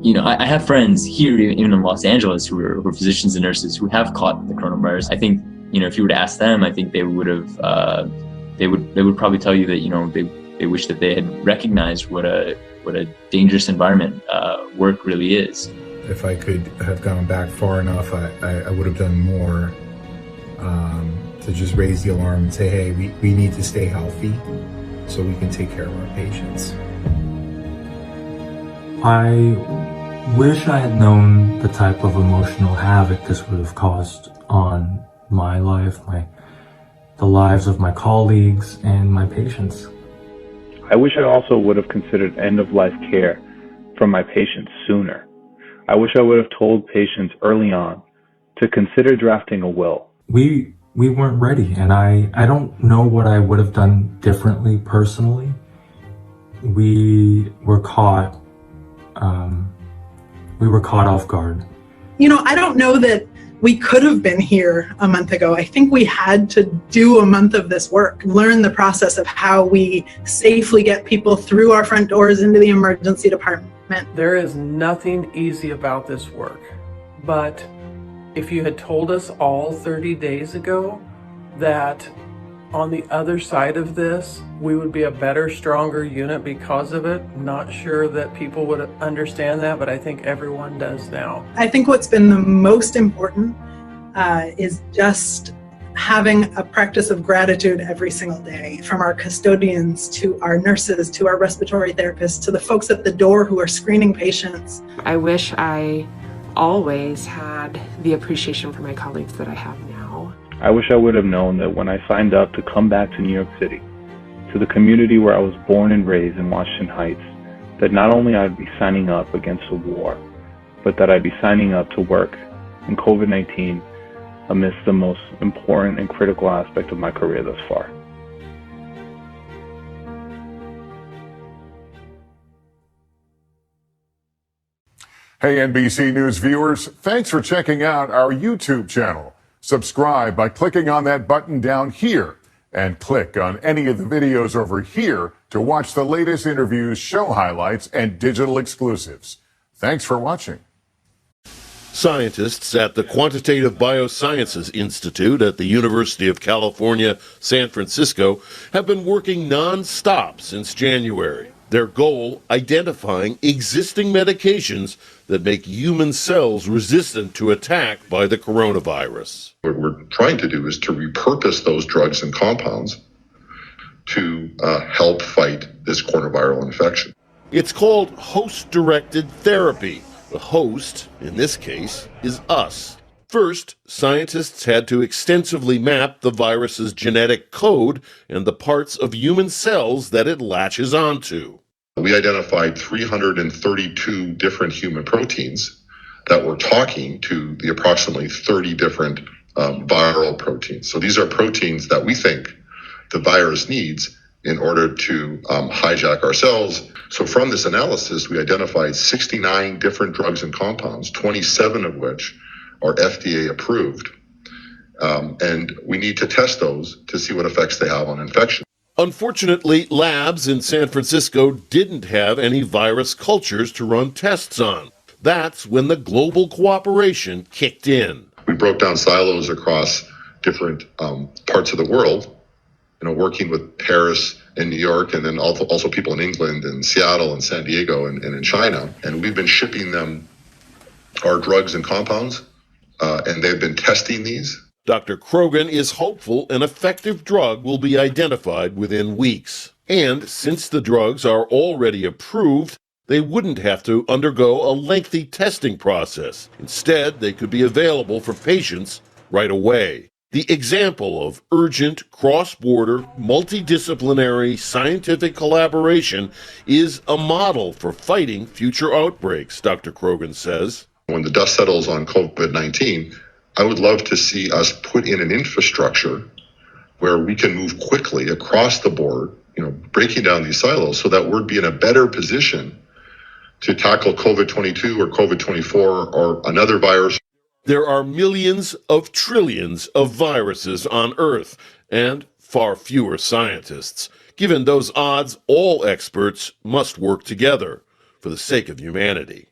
You know, I have friends here, even in Los Angeles, who are physicians and nurses who have caught the coronavirus. I think, you know, if you were to ask them, I think they would have, they would probably tell you that, you know, they wish that they had recognized what a dangerous environment work really is. If I could have gone back far enough, I would have done more to just raise the alarm and say, hey, we need to stay healthy so we can take care of our patients. I wish I had known the type of emotional havoc this would have caused on my life, the lives of my colleagues and my patients. I wish I also would have considered end-of-life care for my patients sooner. I wish I would have told patients early on to consider drafting a will. We weren't ready, and I don't know what I would have done differently personally. We were caught off guard. You know, I don't know that we could have been here a month ago. I think we had to do a month of this work, learn the process of how we safely get people through our front doors into the emergency department. There is nothing easy about this work, but if you had told us all 30 days ago that on the other side of this, we would be a better, stronger unit because of it, not sure that people would understand that, but I think everyone does now. I think what's been the most important is just having a practice of gratitude every single day, from our custodians to our nurses to our respiratory therapists to the folks at the door who are screening patients. I wish I always had the appreciation for my colleagues that I have now. I wish I would have known that when I signed up to come back to New York City, to the community where I was born and raised in Washington Heights, that not only I'd be signing up against a war, but that I'd be signing up to work in COVID-19 amidst the most important and critical aspect of my career thus far. Hey, NBC News viewers, thanks for checking out our YouTube channel. Subscribe by clicking on that button down here and click on any of the videos over here to watch the latest interviews, show highlights, and digital exclusives. Thanks for watching. Scientists at the Quantitative Biosciences Institute at the University of California, San Francisco, have been working non-stop since January. Their goal, identifying existing medications that make human cells resistant to attack by the coronavirus. What we're trying to do is to repurpose those drugs and compounds to help fight this coronavirus infection. It's called host-directed therapy. The host, in this case, is us. First, scientists had to extensively map the virus's genetic code and the parts of human cells that it latches onto. We identified 332 different human proteins that were talking to the approximately 30 different viral proteins. So these are proteins that we think the virus needs in order to hijack our cells. So from this analysis, we identified 69 different drugs and compounds, 27 of which are FDA approved. And we need to test those to see what effects they have on infection. Unfortunately, labs in San Francisco didn't have any virus cultures to run tests on. That's when the global cooperation kicked in. We broke down silos across different parts of the world, working with Paris and New York, and then also people in England and Seattle and San Diego and in China. And we've been shipping them our drugs and compounds, and they've been testing these. Dr. Krogan is hopeful an effective drug will be identified within weeks. And since the drugs are already approved, they wouldn't have to undergo a lengthy testing process. Instead, they could be available for patients right away. The example of urgent, cross-border, multidisciplinary scientific collaboration is a model for fighting future outbreaks, Dr. Krogan says. When the dust settles on COVID-19, I would love to see us put in an infrastructure where we can move quickly across the board, breaking down these silos so that we'd be in a better position to tackle COVID-22 or COVID-24 or another virus. There are millions of trillions of viruses on Earth and far fewer scientists. Given those odds, all experts must work together for the sake of humanity.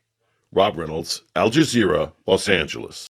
Rob Reynolds, Al Jazeera, Los Angeles.